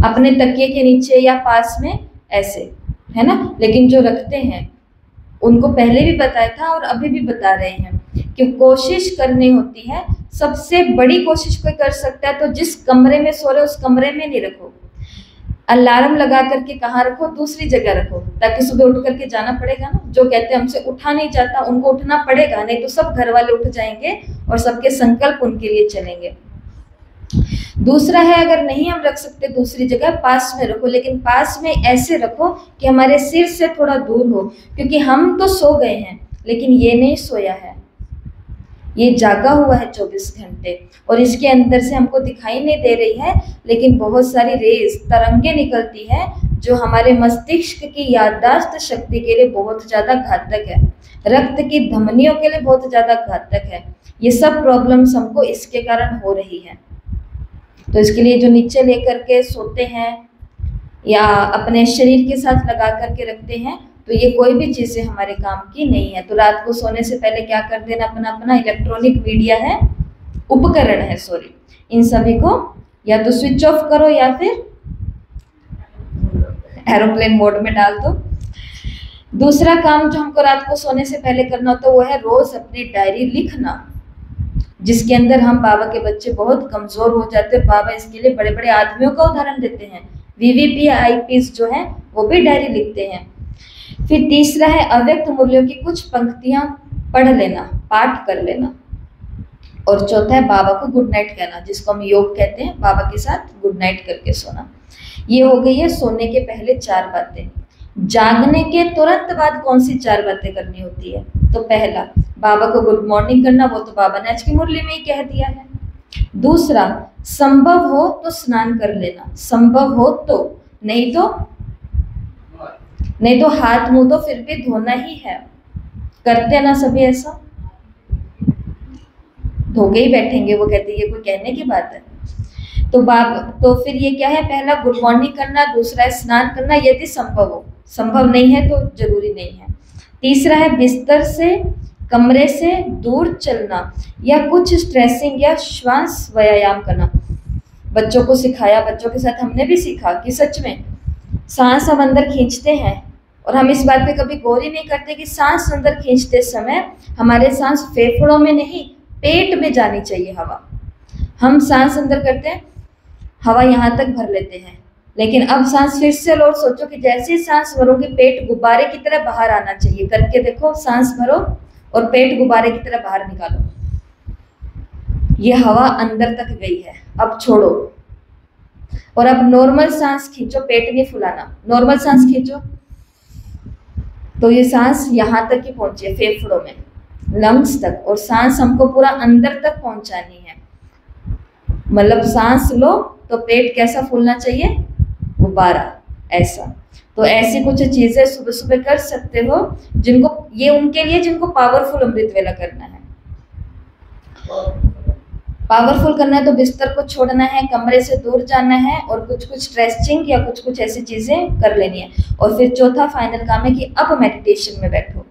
अपने तकिए के नीचे या पास में ऐसे, है ना। लेकिन जो रखते हैं उनको पहले भी बताया था और अभी भी बता रहे हैं कि कोशिश करनी होती है। सबसे बड़ी कोशिश कोई कर सकता है तो जिस कमरे में सो रहे उस कमरे में नहीं रखो, अलार्म लगा करके कहाँ रखो? दूसरी जगह रखो, ताकि सुबह उठ करके जाना पड़ेगा ना। जो कहते हैं हमसे उठा नहीं जाता उनको उठना पड़ेगा, नहीं तो सब घर वाले उठ जाएंगे और सबके संकल्प उनके लिए चलेंगे। दूसरा है अगर नहीं हम रख सकते दूसरी जगह, पास में रखो, लेकिन पास में ऐसे रखो कि हमारे सिर से थोड़ा दूर हो, क्योंकि हम तो सो गए हैं लेकिन ये नहीं सोया है, ये जागा हुआ है 24 घंटे और इसके अंदर से हमको दिखाई नहीं दे रही है, लेकिन बहुत सारी रेज तरंगे निकलती है जो हमारे मस्तिष्क की याददाश्त शक्ति के लिए बहुत ज़्यादा घातक है, रक्त की धमनियों के लिए बहुत ज़्यादा घातक है। ये सब प्रॉब्लम्स हमको इसके कारण हो रही है। तो इसके लिए जो नीचे लेकर के सोते हैं या अपने शरीर के साथ लगा करके रखते हैं, तो ये कोई भी चीज़ें हमारे काम की नहीं है। तो रात को सोने से पहले क्या कर देना, अपना अपना इलेक्ट्रॉनिक मीडिया है, उपकरण है सॉरी, इन सभी को या तो स्विच ऑफ करो या फिर एरोप्लेन मोड में डाल दो। दूसरा काम जो हमको रात को सोने से पहले करना होता है वो है रोज अपनी डायरी लिखना, जिसके अंदर हम बाबा के बच्चे बहुत कमजोर हो जाते हैं। बाबा इसके लिए बड़े बड़े आदमियों का उदाहरण देते हैं, वीवीपी आईपीएस जो है वो भी डायरी लिखते हैं। फिर तीसरा है अव्यक्त मूल्यों की कुछ पंक्तियां पढ़ लेना, पाठ कर लेना। और चौथा है बाबा को गुड नाइट कहना, जिसको हम योग कहते हैं, बाबा के साथ गुड नाइट करके सोना। ये हो गई है सोने के पहले 4 बातें। जागने के तुरंत बाद कौन सी 4 बातें करनी होती है? तो पहला, बाबा को गुड मॉर्निंग करना, वो तो बाबा ने आज की मुरली में ही कह दिया है। दूसरा, संभव हो तो स्नान कर लेना, संभव हो तो, नहीं तो हाथ मुंह तो फिर भी धोना ही है। करते ना सभी ऐसा? धो के ही बैठेंगे, वो कहते ये कोई कहने की बात है? तो फिर ये क्या है, पहला गुड मॉर्निंग करना, दूसरा है स्नान करना यदि संभव हो, संभव नहीं है तो जरूरी नहीं है। तीसरा है बिस्तर से कमरे से दूर चलना या कुछ स्ट्रेचिंग या श्वास व्यायाम करना। बच्चों को सिखाया, बच्चों के साथ हमने भी सीखा कि सच में सांस हम अंदर खींचते हैं और हम इस बात पे कभी गौर ही नहीं करते कि सांस अंदर खींचते समय हमारे सांस फेफड़ों में नहीं पेट में जानी चाहिए हवा। हम सांस अंदर करते हैं, हवा यहाँ तक भर लेते हैं, लेकिन अब सांस फिर से लो, सोचो कि जैसे ही सांस भरोगे पेट गुब्बारे की तरह बाहर आना चाहिए। करके देखो, सांस भरो और पेट गुब्बारे की तरह बाहर निकालो। ये हवा अंदर तक गई है, अब छोड़ो और अब नॉर्मल सांस खींचो, पेट नहीं फुलाना, नॉर्मल सांस खींचो। तो ये सांस यहाँ तक ही पहुंची है, फेफड़ों में, लंग्स तक, और सांस हमको पूरा अंदर तक पहुंचानी है। मतलब सांस लो तो पेट कैसा फूलना चाहिए, गुब्बारा ऐसा। तो ऐसी कुछ चीजें सुबह सुबह कर सकते हो जिनको, ये उनके लिए जिनको पावरफुल अमृत वेला करना है। पावरफुल करना है तो बिस्तर को छोड़ना है, कमरे से दूर जाना है और कुछ कुछ स्ट्रेचिंग या कुछ कुछ ऐसी चीजें कर लेनी है। और फिर चौथा फाइनल काम है कि अब मेडिटेशन में बैठो।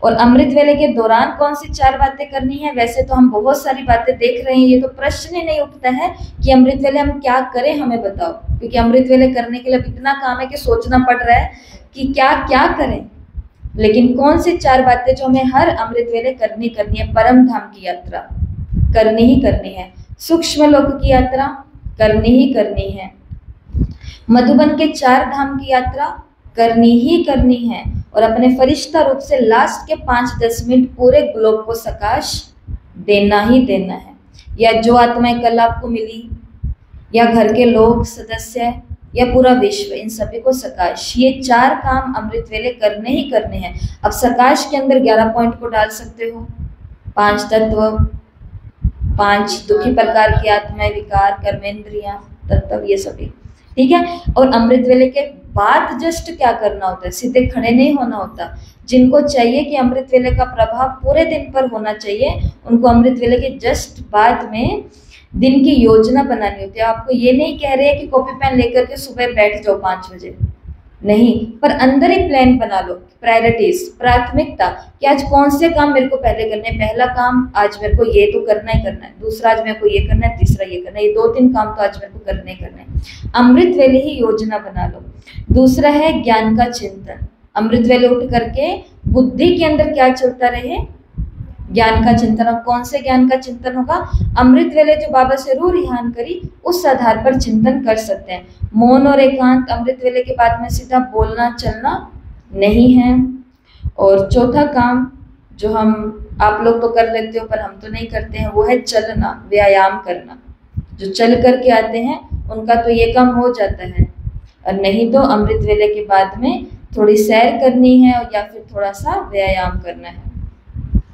और अमृत वेले के दौरान कौन सी 4 बातें करनी है? वैसे तो हम बहुत सारी बातें देख रहे हैं, ये तो प्रश्न ही नहीं उठता है कि अमृत वेले हम क्या करें, हमें बताओ। क्योंकि अमृत वेले करने के लिए इतना काम है कि सोचना पड़ रहा है कि क्या क्या करें। लेकिन कौन सी 4 बातें जो हमें हर अमृत वेले करनी है? परम धाम की यात्रा करनी ही करनी है, सूक्ष्म लोक की यात्रा करनी ही करनी है, मधुबन के 4 धाम की यात्रा करनी ही करनी है, और अपने फरिश्ता रूप से लास्ट के 5-10 मिनट पूरे ग्लोब को सकाश देना ही देना है। या जो आत्माएं कल आपको मिली, या घर के लोग सदस्य, या पूरा विश्व, इन सभी को सकाश, ये 4 काम अमृत वेले करने ही करने हैं। अब सकाश के अंदर 11 पॉइंट को डाल सकते हो, 5 तत्व, 5 दुखी प्रकार की आत्माएं, विकार, कर्मेंद्रियां, तत्व, ये सभी, ठीक है। और अमृत वेले के बाद जस्ट क्या करना होता है? सीधे खड़े नहीं होना होता। जिनको चाहिए कि अमृत वेले का प्रभाव पूरे दिन पर होना चाहिए, उनको अमृत वेले के जस्ट बाद में दिन की योजना बनानी होती है। आपको ये नहीं कह रहे हैं कि कॉपी पेन लेकर के सुबह बैठ जाओ 5 बजे, नहीं, पर अंदर ही प्लान बना लो, प्रायोरिटीज, प्राथमिकता, कि आज कौन से काम मेरे को पहले करने हैं। पहला काम आज मेरे को ये तो करना ही करना है, दूसरा आज मेरे को ये करना है, तीसरा ये करना है, ये 2-3 काम तो आज मेरे को करने ही करने हैं। अमृत वेले ही योजना बना लो। दूसरा है ज्ञान का चिंतन। अमृत वेले उठ करके बुद्धि के अंदर क्या चलता रहे? ज्ञान का चिंतन। अब कौन से ज्ञान का चिंतन होगा? अमृत वेले जो बाबा से रूह रिहान करी, उस आधार पर चिंतन कर सकते हैं। मौन और एकांत अमृत वेले के बाद में सीधा बोलना चलना नहीं है। और चौथा काम जो आप लोग तो कर लेते हो पर हम तो नहीं करते हैं, वो है चलना, व्यायाम करना। जो चल करके आते हैं उनका तो ये काम हो जाता है, और नहीं तो अमृत वेले के बाद में थोड़ी सैर करनी है या फिर थोड़ा सा व्यायाम करना है,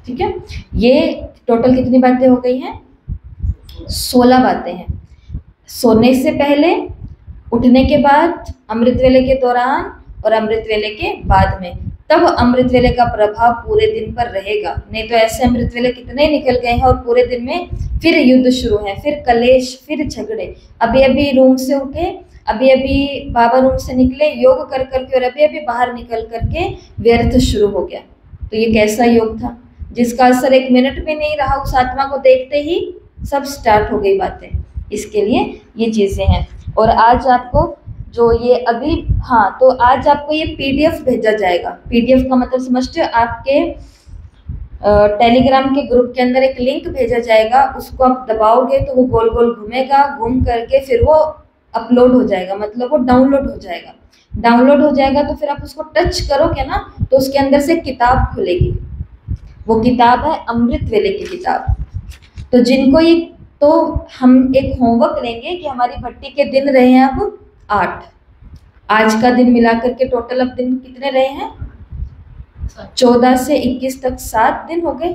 ठीक है, ये टोटल कितनी बातें हो गई हैं? 16 बातें हैं। सोने से पहले, उठने के बाद, अमृत वेले के दौरान और अमृत वेले के बाद में। तब अमृत वेले का प्रभाव पूरे दिन पर रहेगा, नहीं तो ऐसे अमृत वेले कितने निकल गए हैं और पूरे दिन में फिर युद्ध शुरू है, फिर कलेश, फिर झगड़े। अभी अभी रूम से उठे, अभी अभी बाबा रूम से निकले योग कर करके, और अभी अभी बाहर निकल करके व्यर्थ शुरू हो गया। तो ये कैसा योग था जिसका असर 1 मिनट भी नहीं रहा, उस आत्मा को देखते ही सब स्टार्ट हो गई बातें। इसके लिए ये चीजें हैं। और आज आपको जो ये अगली, हाँ, तो आज आपको ये पीडीएफ भेजा जाएगा। पीडीएफ का मतलब समझते हो? आपके टेलीग्राम के ग्रुप के अंदर एक लिंक भेजा जाएगा, उसको आप दबाओगे तो वो गोल गोल घूमेगा, घूम करके फिर वो अपलोड हो जाएगा, मतलब वो डाउनलोड हो जाएगा। डाउनलोड हो जाएगा तो फिर आप उसको टच करोगे ना, तो उसके अंदर से किताब खुलेगी। वो किताब है अमृत वेले की किताब। तो जिनको ये, तो हम एक होमवर्क लेंगे कि हमारी भट्टी के दिन रहे हैं अब 8। आज का दिन मिला करके टोटल अब दिन कितने रहे हैं? 14 से 21 तक 7 दिन हो गए।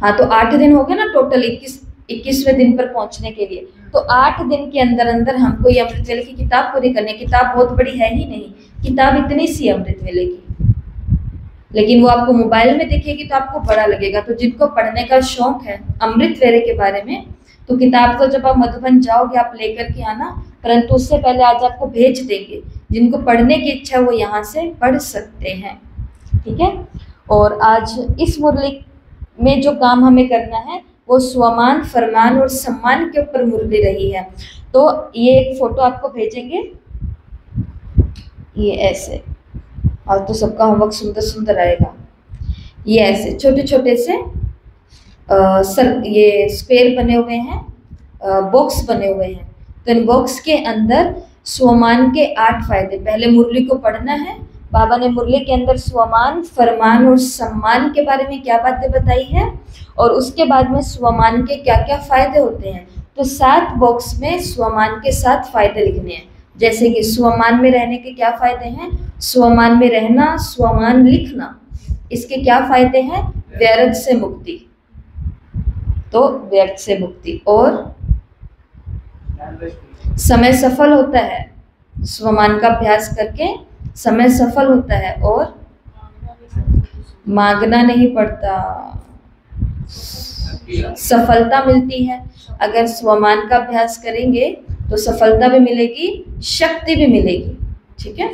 हाँ, तो 8 दिन हो गए ना टोटल 21वें दिन पर पहुंचने के लिए। तो 8 दिन के अंदर अंदर हमको ये अमृत वेले की किताब पूरी करनी है। किताब बहुत बड़ी है ही नहीं, किताब इतनी सी अमृत वेले की, लेकिन वो आपको मोबाइल में दिखेगी तो आपको बड़ा लगेगा। तो जिनको पढ़ने का शौक है अमृत वेले के बारे में, तो किताब को जब आप मधुबन जाओगे आप लेकर के आना, परंतु उससे पहले आज आपको भेज देंगे। जिनको पढ़ने की इच्छा है वो यहाँ से पढ़ सकते हैं, ठीक है। और आज इस मुरली में जो काम हमें करना है वो स्वमान, फरमान और सम्मान के ऊपर मुरली रही है। तो ये एक फोटो आपको भेजेंगे, ये ऐसे, और तो सबका होमवर्क सुंदर सुंदर आएगा। ये ऐसे छोटे छोटे से ये स्क्वायर बने हुए हैं, बॉक्स बने हुए हैं। तो इन बॉक्स के अंदर स्वमान के 8 फायदे, पहले मुरली को पढ़ना है। बाबा ने मुरली के अंदर स्वमान, फरमान और सम्मान के बारे में क्या बातें बताई है, और उसके बाद में स्वमान के क्या क्या फायदे होते हैं। तो 7 बॉक्स में स्वमान के 7 फायदे लिखने हैं। जैसे कि स्वमान में रहने के क्या फायदे हैं, स्वमान में रहना, स्वमान लिखना, इसके क्या फायदे हैं? व्यर्थ से मुक्ति, तो व्यर्थ से मुक्ति, और समय सफल होता है। स्वमान का अभ्यास करके समय सफल होता है, और मांगना नहीं पड़ता, सफलता मिलती है। अगर स्वमान का अभ्यास करेंगे तो सफलता भी मिलेगी, शक्ति भी मिलेगी, ठीक है।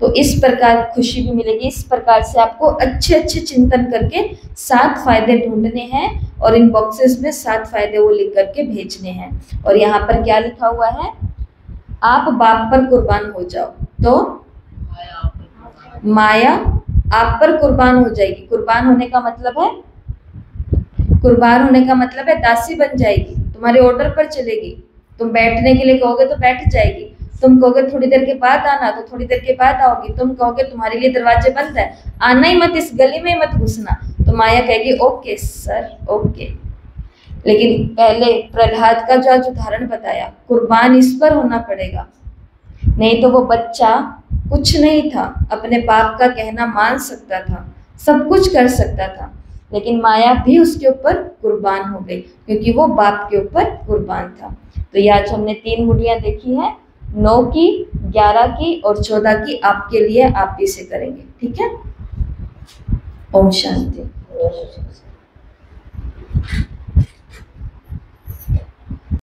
तो इस प्रकार खुशी भी मिलेगी। इस प्रकार से आपको अच्छे अच्छे चिंतन करके 7 फायदे ढूंढने हैं, और इन बॉक्सेस में 7 फायदे वो लिख करके भेजने हैं। और यहाँ पर क्या लिखा हुआ है? आप बाप पर कुर्बान हो जाओ तो माया आप पर कुर्बान हो जाएगी। कुर्बान होने का मतलब है, कुर्बान होने का मतलब है दासी बन जाएगी, तुम्हारे ऑर्डर पर चलेगी। तुम बैठने के लिए कहोगे तो बैठ जाएगी, तुम कहोगे थोड़ी देर के बाद आना तो थोड़ी देर के बाद आओगी, तुम कहोगे तुम्हारे लिए दरवाजे बंद है, आना ही मत, इस गली में मत घुसना, तो माया कहेगी ओके सर, ओके। लेकिन पहले प्रहलाद का जो आज उदाहरण बताया, कुर्बान इस पर होना पड़ेगा, नहीं तो वो बच्चा कुछ नहीं था, अपने बाप का कहना मान सकता था, सब कुछ कर सकता था, लेकिन माया भी उसके ऊपर कुर्बान हो गई, क्योंकि वो बाप के ऊपर कुर्बान था। तो ये आज हमने 3 मुरलियाँ देखी हैं, 9 की, 11 की और 14 की आपके लिए, आप भी से करेंगे, ठीक है। ओम शांति।